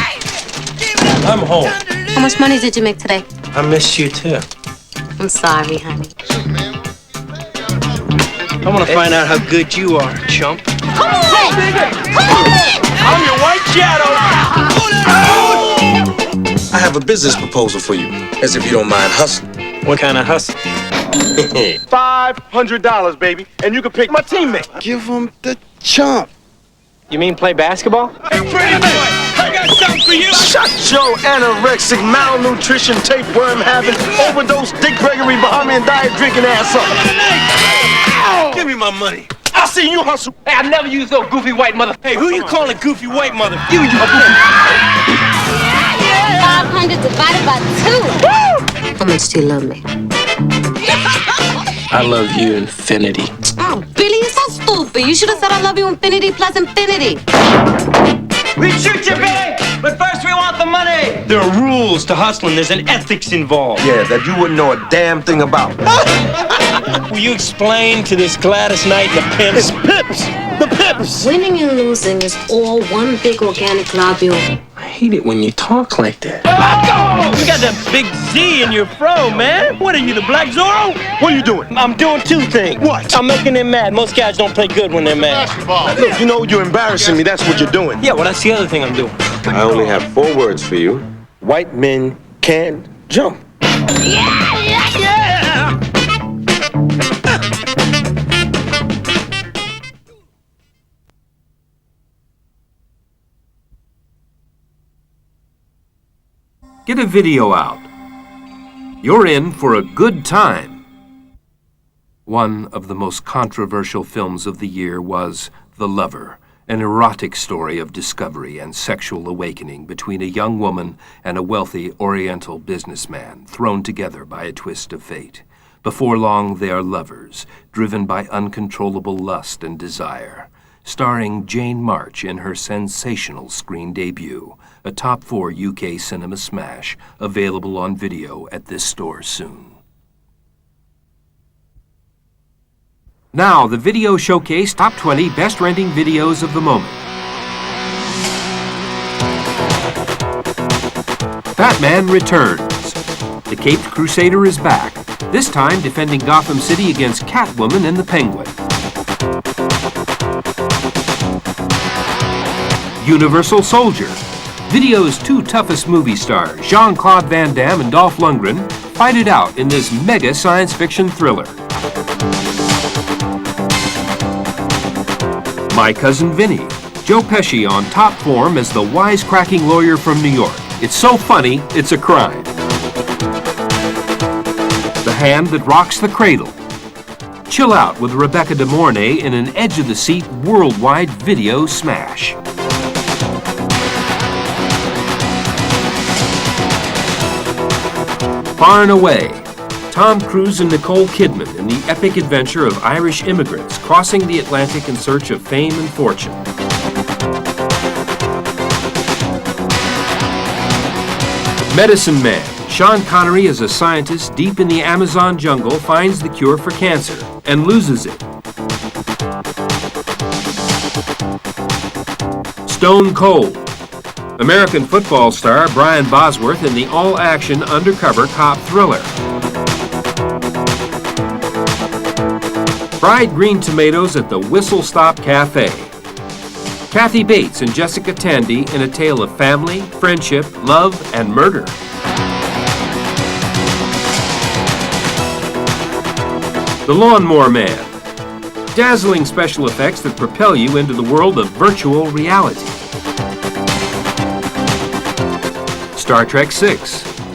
I'm home. How much money did you make today? I missed you too. I'm sorry, honey. I want to find out how good you are, chump. Come on, nigga. Come on. I'm your white shadow. I have a business proposal for you, as if you don't mind hustling. What kind of hustle? $500, baby, and you can pick my teammate. Give him the chump. You mean play basketball? Hey, pretty boy, I got something for you. Shut your anorexic, malnutrition, tapeworm having, overdose, Dick Gregory, Bahamian diet drinking ass up. Give me my money. I seen you hustle. Hey, I've never used no goofy white mother. Hey, who you calling goofy white mother? You goofy. 500 divided by 2. How much do you love me? I love you, infinity. Oh, Billy, you're so stupid. You should have said I love you infinity plus infinity. We shoot you, Billy, but first we want the money. There are rules to hustling. There's an ethics involved. Yeah, that you wouldn't know a damn thing about. Will you explain to this Gladys Knight the pimps? It's pips. The pips. Winning and losing is all one big organic globule. I hate it when you talk like that. You got that big Z in your fro, man. What are you, the Black Zorro? What are you doing? I'm doing two things. What? I'm making them mad. Most guys don't play good when they're mad. Look, you know, you're embarrassing me. That's what you're doing. Yeah, well, that's the other thing I'm doing. I only have 4 words for you. White men can't jump. Yeah! Get a video out. You're in for a good time. One of the most controversial films of the year was The Lover, an erotic story of discovery and sexual awakening between a young woman and a wealthy Oriental businessman thrown together by a twist of fate. Before long, they are lovers, driven by uncontrollable lust and desire. Starring Jane March in her sensational screen debut, a top 4 UK cinema smash, available on video at this store soon. Now, the Video Showcase Top 20 Best Renting Videos of the Moment. Batman Returns. The Caped Crusader is back, this time defending Gotham City against Catwoman and the Penguin. Universal Soldier. Video's 2 toughest movie stars, Jean-Claude Van Damme and Dolph Lundgren, fight it out in this mega science fiction thriller. My Cousin Vinny. Joe Pesci on top form as the wisecracking lawyer from New York. It's so funny, it's a crime. The Hand That Rocks the Cradle. Chill out with Rebecca De Mornay in an edge-of-the-seat worldwide video smash. Far and Away. Tom Cruise and Nicole Kidman in the epic adventure of Irish immigrants crossing the Atlantic in search of fame and fortune. Medicine Man. Sean Connery, as a scientist deep in the Amazon jungle, finds the cure for cancer and loses it. Stone Cold. American football star Brian Bosworth in the all-action undercover cop thriller. Fried green tomatoes at the Whistle Stop Cafe. Kathy Bates and Jessica Tandy in a tale of family, friendship, love, and murder. The Lawnmower Man. Dazzling special effects that propel you into the world of virtual reality. Star Trek VI.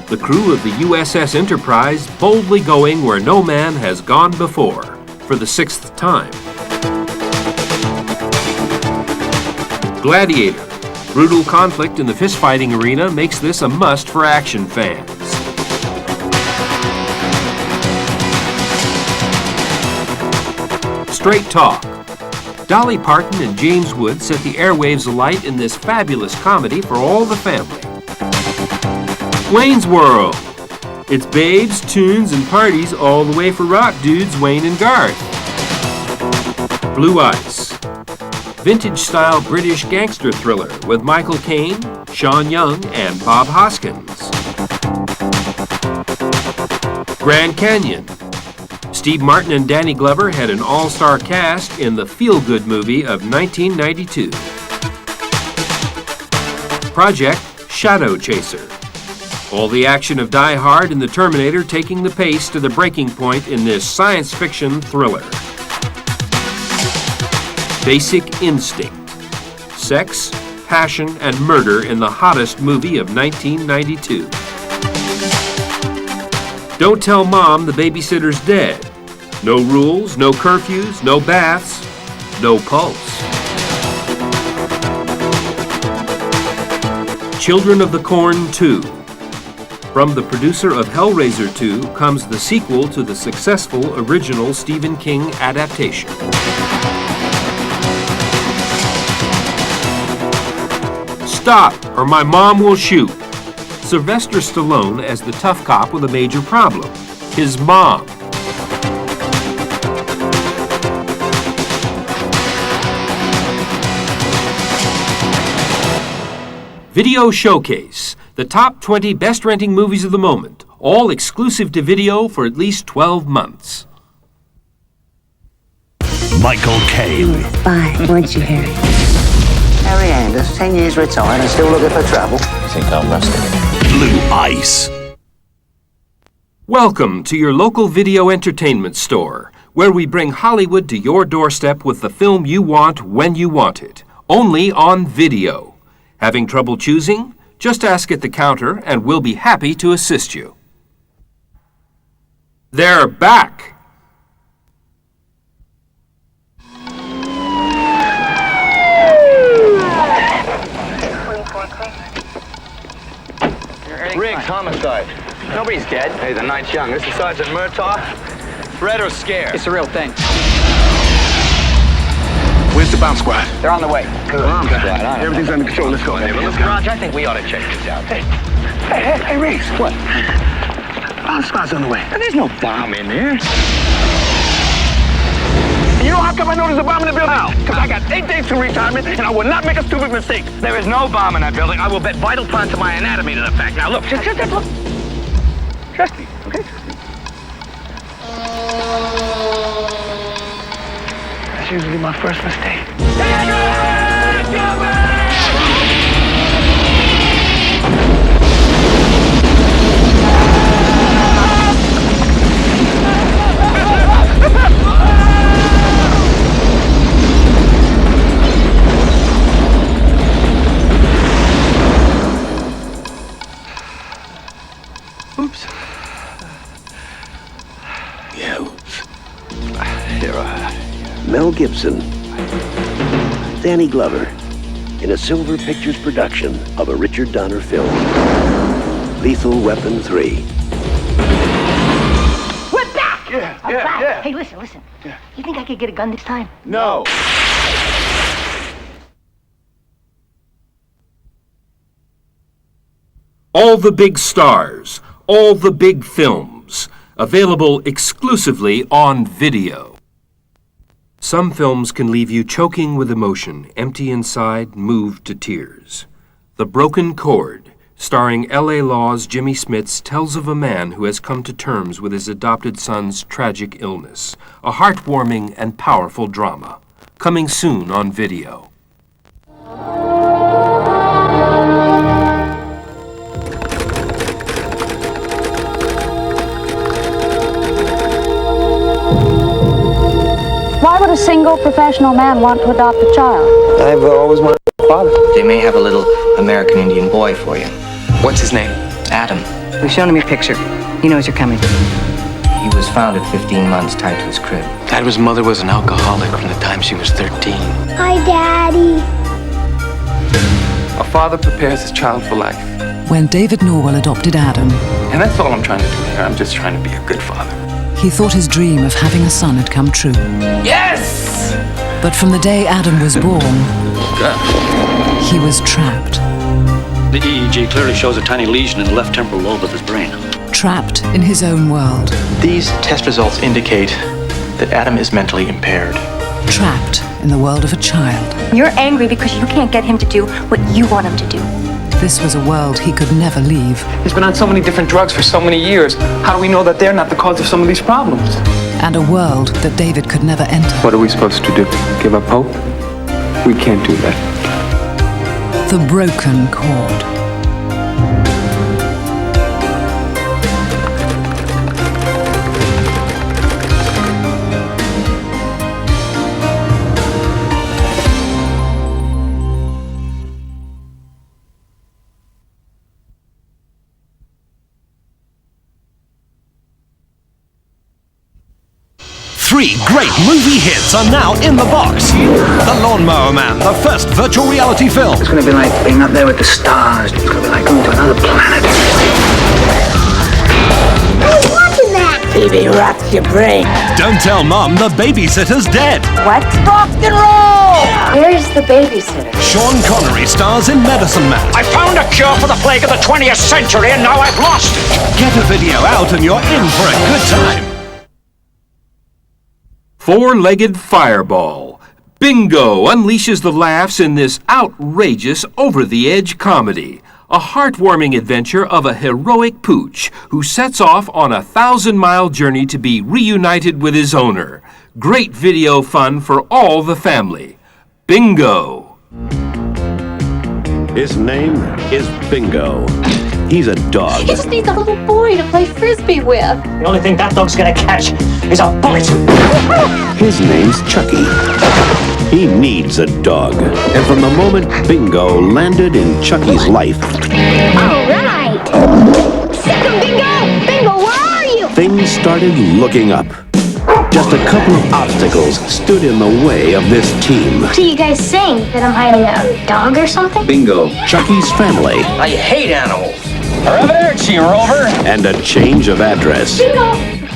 The crew of the USS Enterprise boldly going where no man has gone before. For for the 6th time. Gladiator. Brutal conflict in the fistfighting arena makes this a must for action fans. Straight Talk. Dolly Parton and James Wood set the airwaves alight in this fabulous comedy for all the family. Wayne's World. It's babes, tunes, and parties all the way for rock dudes Wayne and Garth. Blue Ice. Vintage-style British gangster thriller with Michael Caine, Sean Young, and Bob Hoskins. Grand Canyon. Steve Martin and Danny Glover had an all-star cast in the feel-good movie of 1992. Project Shadow Chaser. All the action of Die Hard and the Terminator taking the pace to the breaking point in this science fiction thriller. Basic Instinct. Sex, passion, and murder in the hottest movie of 1992. Don't Tell Mom the Babysitter's Dead. No rules, no curfews, no baths, no pulse. Children of the Corn 2. From the producer of Hellraiser 2 comes the sequel to the successful original Stephen King adaptation. Stop, or my mom will shoot. Sylvester Stallone as the tough cop with a major problem, his mom. Video Showcase, the top 20 best renting movies of the moment, all exclusive to video for at least 12 months. Michael Caine. Fine, weren't you, Harry? Harry Anders, 10 years retired and still looking for trouble. I think I'm rusty. Blue Ice. Welcome to your local video entertainment store, where we bring Hollywood to your doorstep with the film you want when you want it, only on video. Having trouble choosing? Just ask at the counter and we'll be happy to assist you. They're back! Riggs, homicide. Nobody's dead. Hey, the night's young. This is Sergeant Murtaugh. Red or scared? It's a real thing. Where's the bomb squad? They're on the way. Good. Bomb squad. Everything's under control. Let's go. Let's go. Raj, I think we ought to check this out. Hey, Riggs. What? Bomb squad's on the way. There's no bomb in there. You know how come I know there's a bomb in the building? How? Because I got 8 days to retirement, and I will not make a stupid mistake. There is no bomb in that building. I will bet vital parts of my anatomy to the fact. Now, look. Just look. Trust me, okay? That's usually my first mistake. Oops. Yeah, oops. Here Mel Gibson, Danny Glover, in a Silver Pictures production of a Richard Donner film, Lethal Weapon 3. We're back! Yeah. Hey, listen. Yeah. You think I could get a gun this time? No. All the big stars, all the big films, available exclusively on video. Some films can leave you choking with emotion, empty inside, moved to tears. The Broken Chord, starring L.A. Law's Jimmy Smits, tells of a man who has come to terms with his adopted son's tragic illness. A heartwarming and powerful drama. Coming soon on video. Why would a single professional man want to adopt a child? I've always wanted a father. They may have a little American Indian boy for you. What's his name? Adam. We've shown him your picture. He knows you're coming. He was found at 15 months tied to his crib. Adam's mother was an alcoholic from the time she was 13. Hi, Daddy. A father prepares his child for life. When David Norwell adopted Adam, And that's all I'm trying to do here. I'm just trying to be a good father. he thought his dream of having a son had come true. Yes! But from the day Adam was born, he was trapped. The EEG clearly shows a tiny lesion in the left temporal lobe of his brain. Trapped in his own world. These test results indicate that Adam is mentally impaired. Trapped in the world of a child. You're angry because you can't get him to do what you want him to do. This was a world he could never leave. He's been on so many different drugs for so many years. How do we know that they're not the cause of some of these problems? And a world that David could never enter. What are we supposed to do? Give up hope? We can't do that. The broken chord. Three great movie hits are now in the box. The Lawnmower Man, the first virtual reality film. It's gonna be like being up there with the stars. It's gonna be like going to another planet. Who's watching that? Baby rots your brain. Don't tell Mom the babysitter's dead. What? Rock and roll! Where's the babysitter? Sean Connery stars in Medicine Man. I found a cure for the plague of the 20th century and now I've lost it. Get a video out and you're in for a good time. Four-legged Fireball. Bingo unleashes the laughs in this outrageous, over-the-edge comedy. A heartwarming adventure of a heroic pooch who sets off on a 1,000-mile journey to be reunited with his owner. Great video fun for all the family. Bingo. His name is Bingo. He's a dog. He just needs a little boy to play frisbee with. The only thing that dog's gonna catch is a bullet. His name's Chucky. He needs a dog. And from the moment Bingo landed in Chucky's life... All right. Sick 'em, Bingo! Bingo, where are you? things started looking up. Just a couple of obstacles stood in the way of this team. What are you guys saying? That I'm hiding a dog or something? Bingo, Chucky's family. I hate animals. Arrivederci, Rover. And a change of address. Bingo!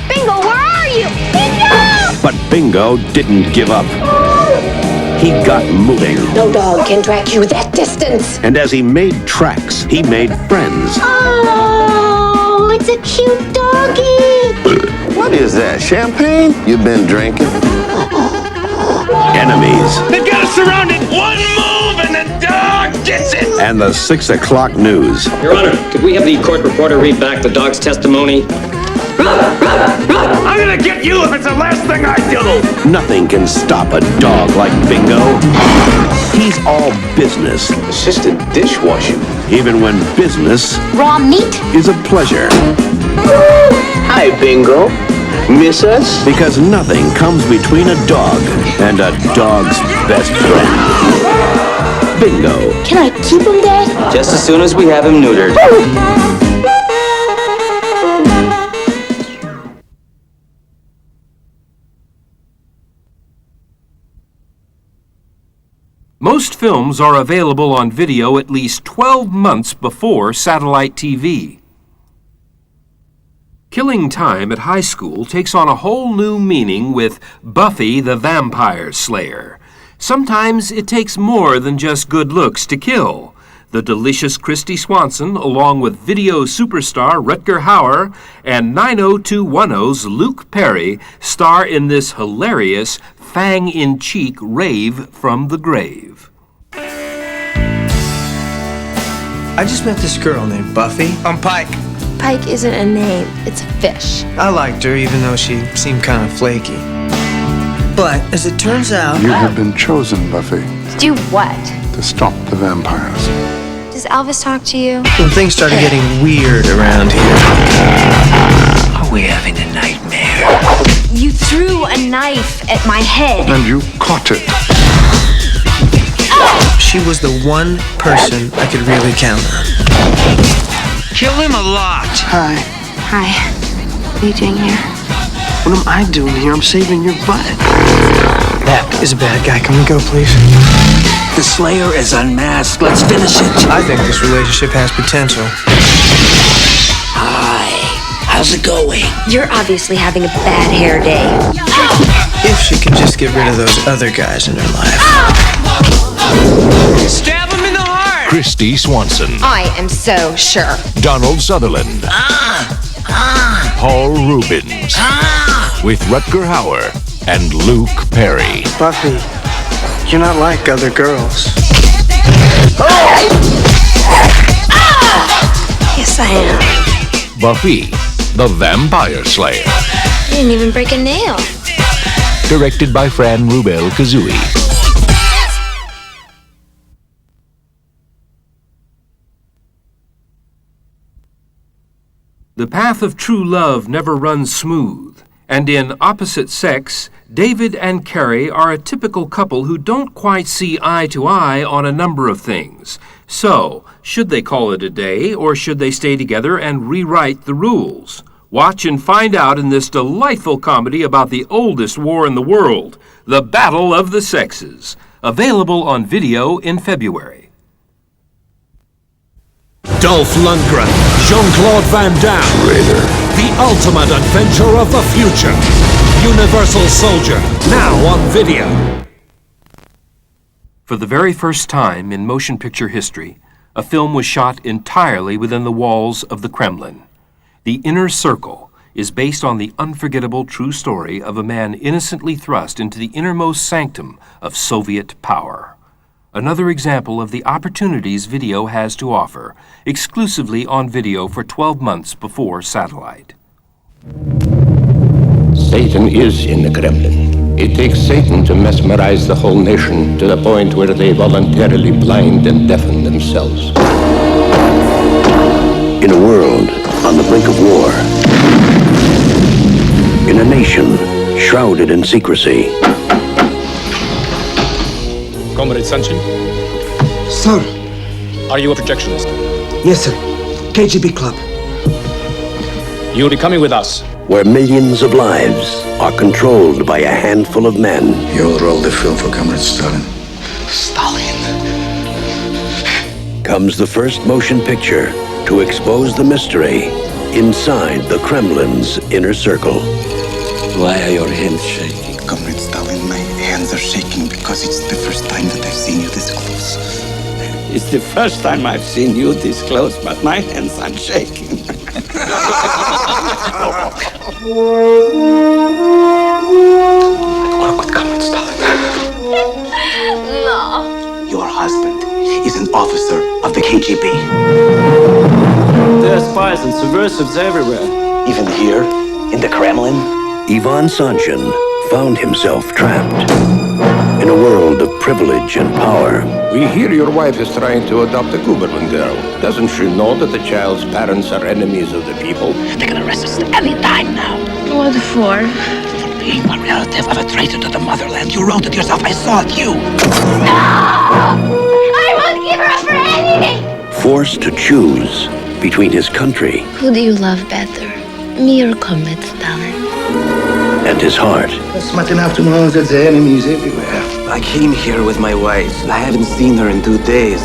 Bingo, where are you? Bingo! But Bingo didn't give up. He got moving. No dog can track you that distance. And as he made tracks, he made friends. Oh, it's a cute doggy. What is that, champagne? You've been drinking? Enemies. They've got us surrounded. One move and the dog gets it. And the 6 o'clock news. Your Honor, could we have the court reporter read back the dog's testimony? I'm gonna get you if it's the last thing I do. Nothing can stop a dog like Bingo. He's all business. Assistant dishwasher. Even when business Raw meat? is a pleasure. Hi, Bingo. Miss us? Because nothing comes between a dog and a dog's best friend. Bingo. Can I keep him, Dad? Just as soon as we have him neutered. Most films are available on video at least 12 months before satellite TV. Killing time at high school takes on a whole new meaning with Buffy the Vampire Slayer. Sometimes it takes more than just good looks to kill. The delicious Christy Swanson, along with video superstar Rutger Hauer and 90210's Luke Perry, star in this hilarious fang-in-cheek rave from the grave. I just met this girl named Buffy. I'm Pike. Pike isn't a name, it's a fish. I liked her even though she seemed kind of flaky. But as it turns out... You have been chosen, Buffy, To do what? to stop the vampires. Does Elvis talk to you? When things started getting weird around here. Are we having a nightmare? You threw a knife at my head. And you caught it. She was the one person I could really count on. Kill him a lot. Hi. Hi. What are you doing here? What am I doing here? I'm saving your butt. That is a bad guy. Can we go, please? The Slayer is unmasked. Let's finish it. I think this relationship has potential. Hi. How's it going? You're obviously having a bad hair day. If she could just get rid of those other guys in her life. Stab him in the heart! Christy Swanson. I am so sure. Donald Sutherland. Paul Rubens. With Rutger Hauer and Luke Perry. Buffy, you're not like other girls. Yes, I am. Buffy, the Vampire Slayer. You didn't even break a nail. Directed by Fran Rubel Kazooie. The path of true love never runs smooth, and in Opposite Sex, David and Carrie are a typical couple who don't quite see eye to eye on a number of things. So, should they call it a day, or should they stay together and rewrite the rules? Watch and find out in this delightful comedy about the oldest war in the world, The Battle of the Sexes. Available on video in February. Dolph Lundgren, Jean-Claude Van Damme. Raider. The ultimate adventure of the future. Universal Soldier, now on video. For the very first time in motion picture history, a film was shot entirely within the walls of the Kremlin. The Inner Circle is based on the unforgettable true story of a man innocently thrust into the innermost sanctum of Soviet power. Another example of the opportunities video has to offer, exclusively on video for 12 months before satellite. Satan is in the Kremlin. It takes Satan to mesmerize the whole nation to the point where they voluntarily blind and deafen themselves. In a world on the brink of war, in a nation shrouded in secrecy, Comrade Sanchin? Sir. Are you a projectionist? Yes, sir. KGB club. You'll be coming with us. where millions of lives are controlled by a handful of men. You'll roll the film for Comrade Stalin. Stalin. Comes the first motion picture to expose the mystery inside the Kremlin's inner circle. Why are your hands shaking? Comrade Stalin, my hands are shaking because it's the first time that I've seen you this close. It's the first time I've seen you this close, but my hands aren't shaking. Work with Comrade Stalin. No. Your husband is an officer of the KGB. There are spies and subversives everywhere. Even here, in the Kremlin? Ivan Sanchin found himself trapped in a world of privilege and power. We hear your wife is trying to adopt a Guberman girl. Doesn't she know that the child's parents are enemies of the people? They can arrest us any time now. What for? For being a relative of a traitor to the motherland. You wrote it yourself. I saw it. You. No! I won't give her up for anything! Forced to choose between his country Who do you love better? Me or Comrade Stalin? and his heart. Smart enough to know that the enemy is everywhere. I came here with my wife. I haven't seen her in 2 days.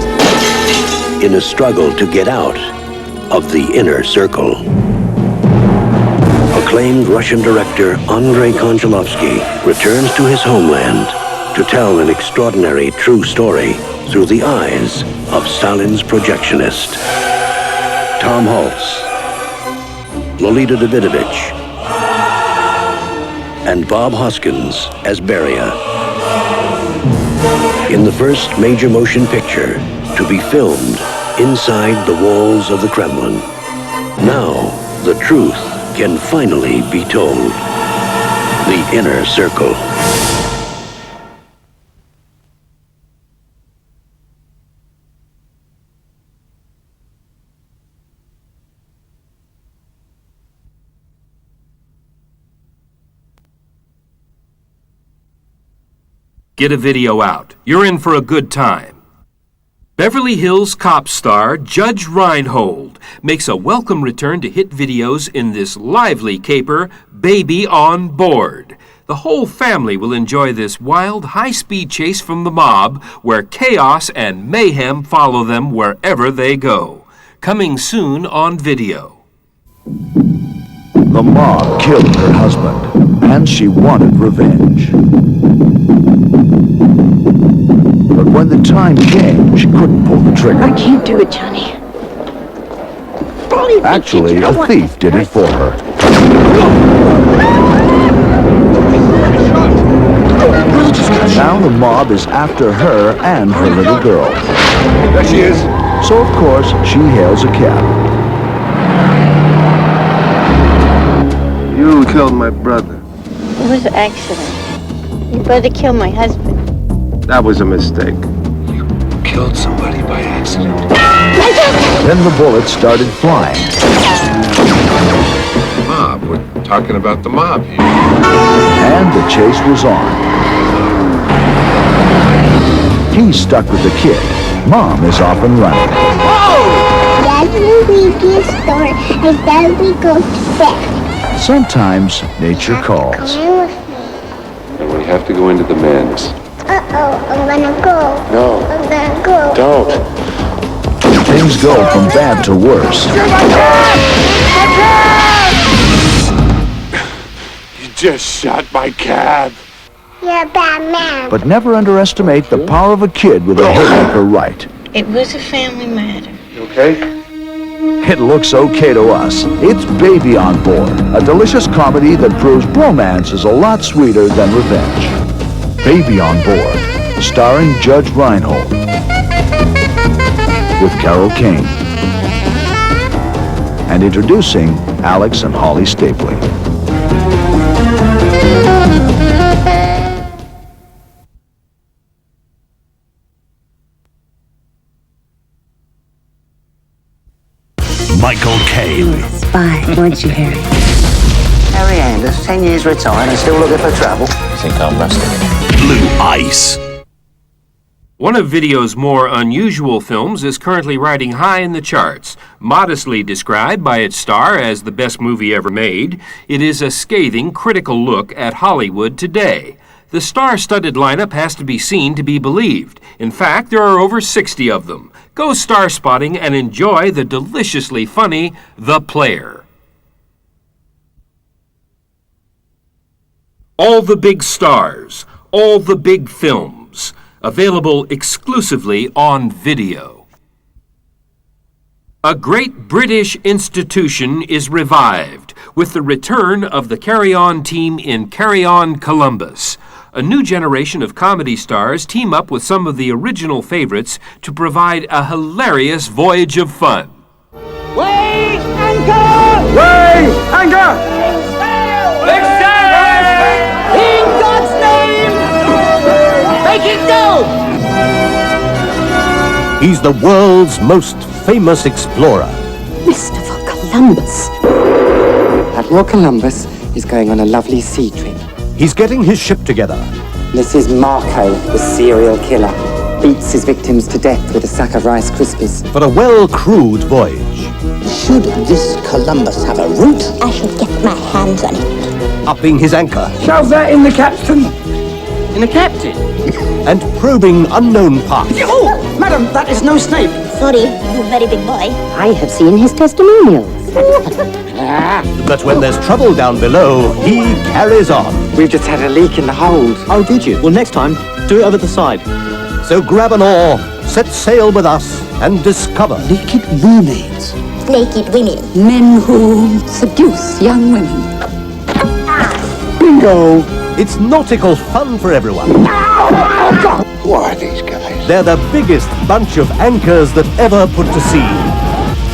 In a struggle to get out of the inner circle. Acclaimed Russian director Andrei Konchalovsky returns to his homeland to tell an extraordinary true story through the eyes of Stalin's projectionist. Tom Hulce, Lolita Davidovich, and Bob Hoskins as Beria. In the first major motion picture to be filmed inside the walls of the Kremlin. Now, the truth can finally be told. The Inner Circle. Get a video out. You're in for a good time. Beverly Hills Cop star Judge Reinhold makes a welcome return to hit videos in this lively caper, Baby on Board. The whole family will enjoy this wild, high-speed chase from the mob, where chaos and mayhem follow them wherever they go. Coming soon on video. The mob killed her husband, and she wanted revenge. But when the time came, she couldn't pull the trigger. I can't do it, Johnny. Actually, a thief did it for her. Now the mob is after her and her little girl. There she is. So of course, she hails a cab. You killed my brother. It was an accident. Your brother killed my husband. That was a mistake. You killed somebody by accident. Then the bullets started flying. Mob. We're talking about the mob here. And the chase was on. He's stuck with the kid. Mom is off and running. That's the weekend store, and then we go to bed. Sometimes nature calls. Come with me. And we have to go into the men's. Uh-oh, I'm gonna go. No. I'm gonna go. Don't. Things go from bad to worse. You just shot my cab. You're a bad man. But never underestimate the power of a kid with a haymaker right. It was a family matter. You okay? It looks okay to us. It's Baby on Board, a delicious comedy that proves romance is a lot sweeter than revenge. Baby on Board, starring Judge Reinhold, with Carol Kane, and introducing Alex and Holly Stapley. Michael Caine. Spy, weren't you, Harry? Harry Anders, 10 years retired and still looking for trouble. You think I'm rustic? Blue Ice. One of video's more unusual films is currently riding high in the charts. Modestly described by its star as the best movie ever made, it is a scathing, critical look at Hollywood today. The star-studded lineup has to be seen to be believed. In fact, there are over 60 of them. Go star spotting and enjoy the deliciously funny The Player. All the big stars, all the big films, available exclusively on video. A great British institution is revived with the return of the Carry On team in Carry On Columbus. A new generation of comedy stars team up with some of the original favorites to provide a hilarious voyage of fun. Weigh anchor! Weigh anchor! Big sail! In God's name! Make it go! He's the world's most famous explorer. Christopher Columbus. Admiral Columbus is going on a lovely sea trip. He's getting his ship together. This is Marco, the serial killer. Beats his victims to death with a sack of Rice Krispies. For a well-crewed voyage. Should this Columbus have a route? I should get my hands on it. Upping his anchor. Shove that in the capstan. In the captain? And probing unknown parts. Oh, madam, that is no Snape. Sorry, you very big boy. I have seen his testimonials. But when there's trouble down below, he carries on. We've just had a leak in the hold. Oh, did you? Well, next time, do it over the side. So grab an oar, set sail with us, and discover Naked mermaids. Naked women. Men who seduce young women. bingo. It's nautical fun for everyone. Who are these guys? They're the biggest bunch of anchors that ever put to sea.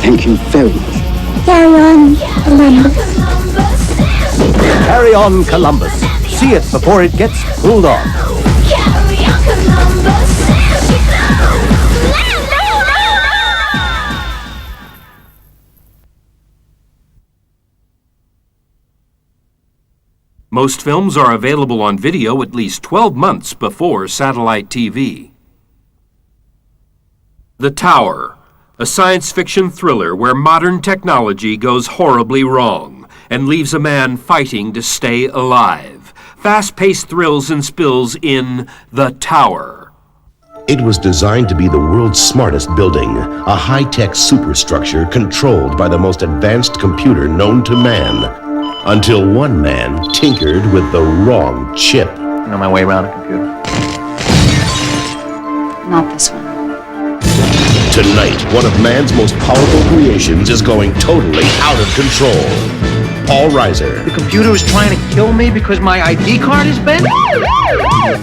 Thank you very much. Carry on, Columbus. Carry on, Columbus. See it before it gets pulled off. Carry on, Columbus. Most films are available on video at least 12 months before satellite TV. The Tower, a science fiction thriller where modern technology goes horribly wrong and leaves a man fighting to stay alive. Fast-paced thrills and spills in The Tower. It was designed to be the world's smartest building, a high-tech superstructure controlled by the most advanced computer known to man. Until one man tinkered with the wrong chip. I know my way around a computer. Not this one. Tonight, one of man's most powerful creations is going totally out of control. Paul Reiser. The computer is trying to kill me because my ID card is bent?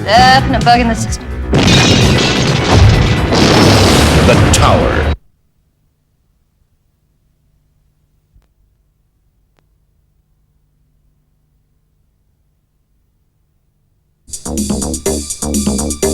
Definite bug in the system. The Tower. Thank you.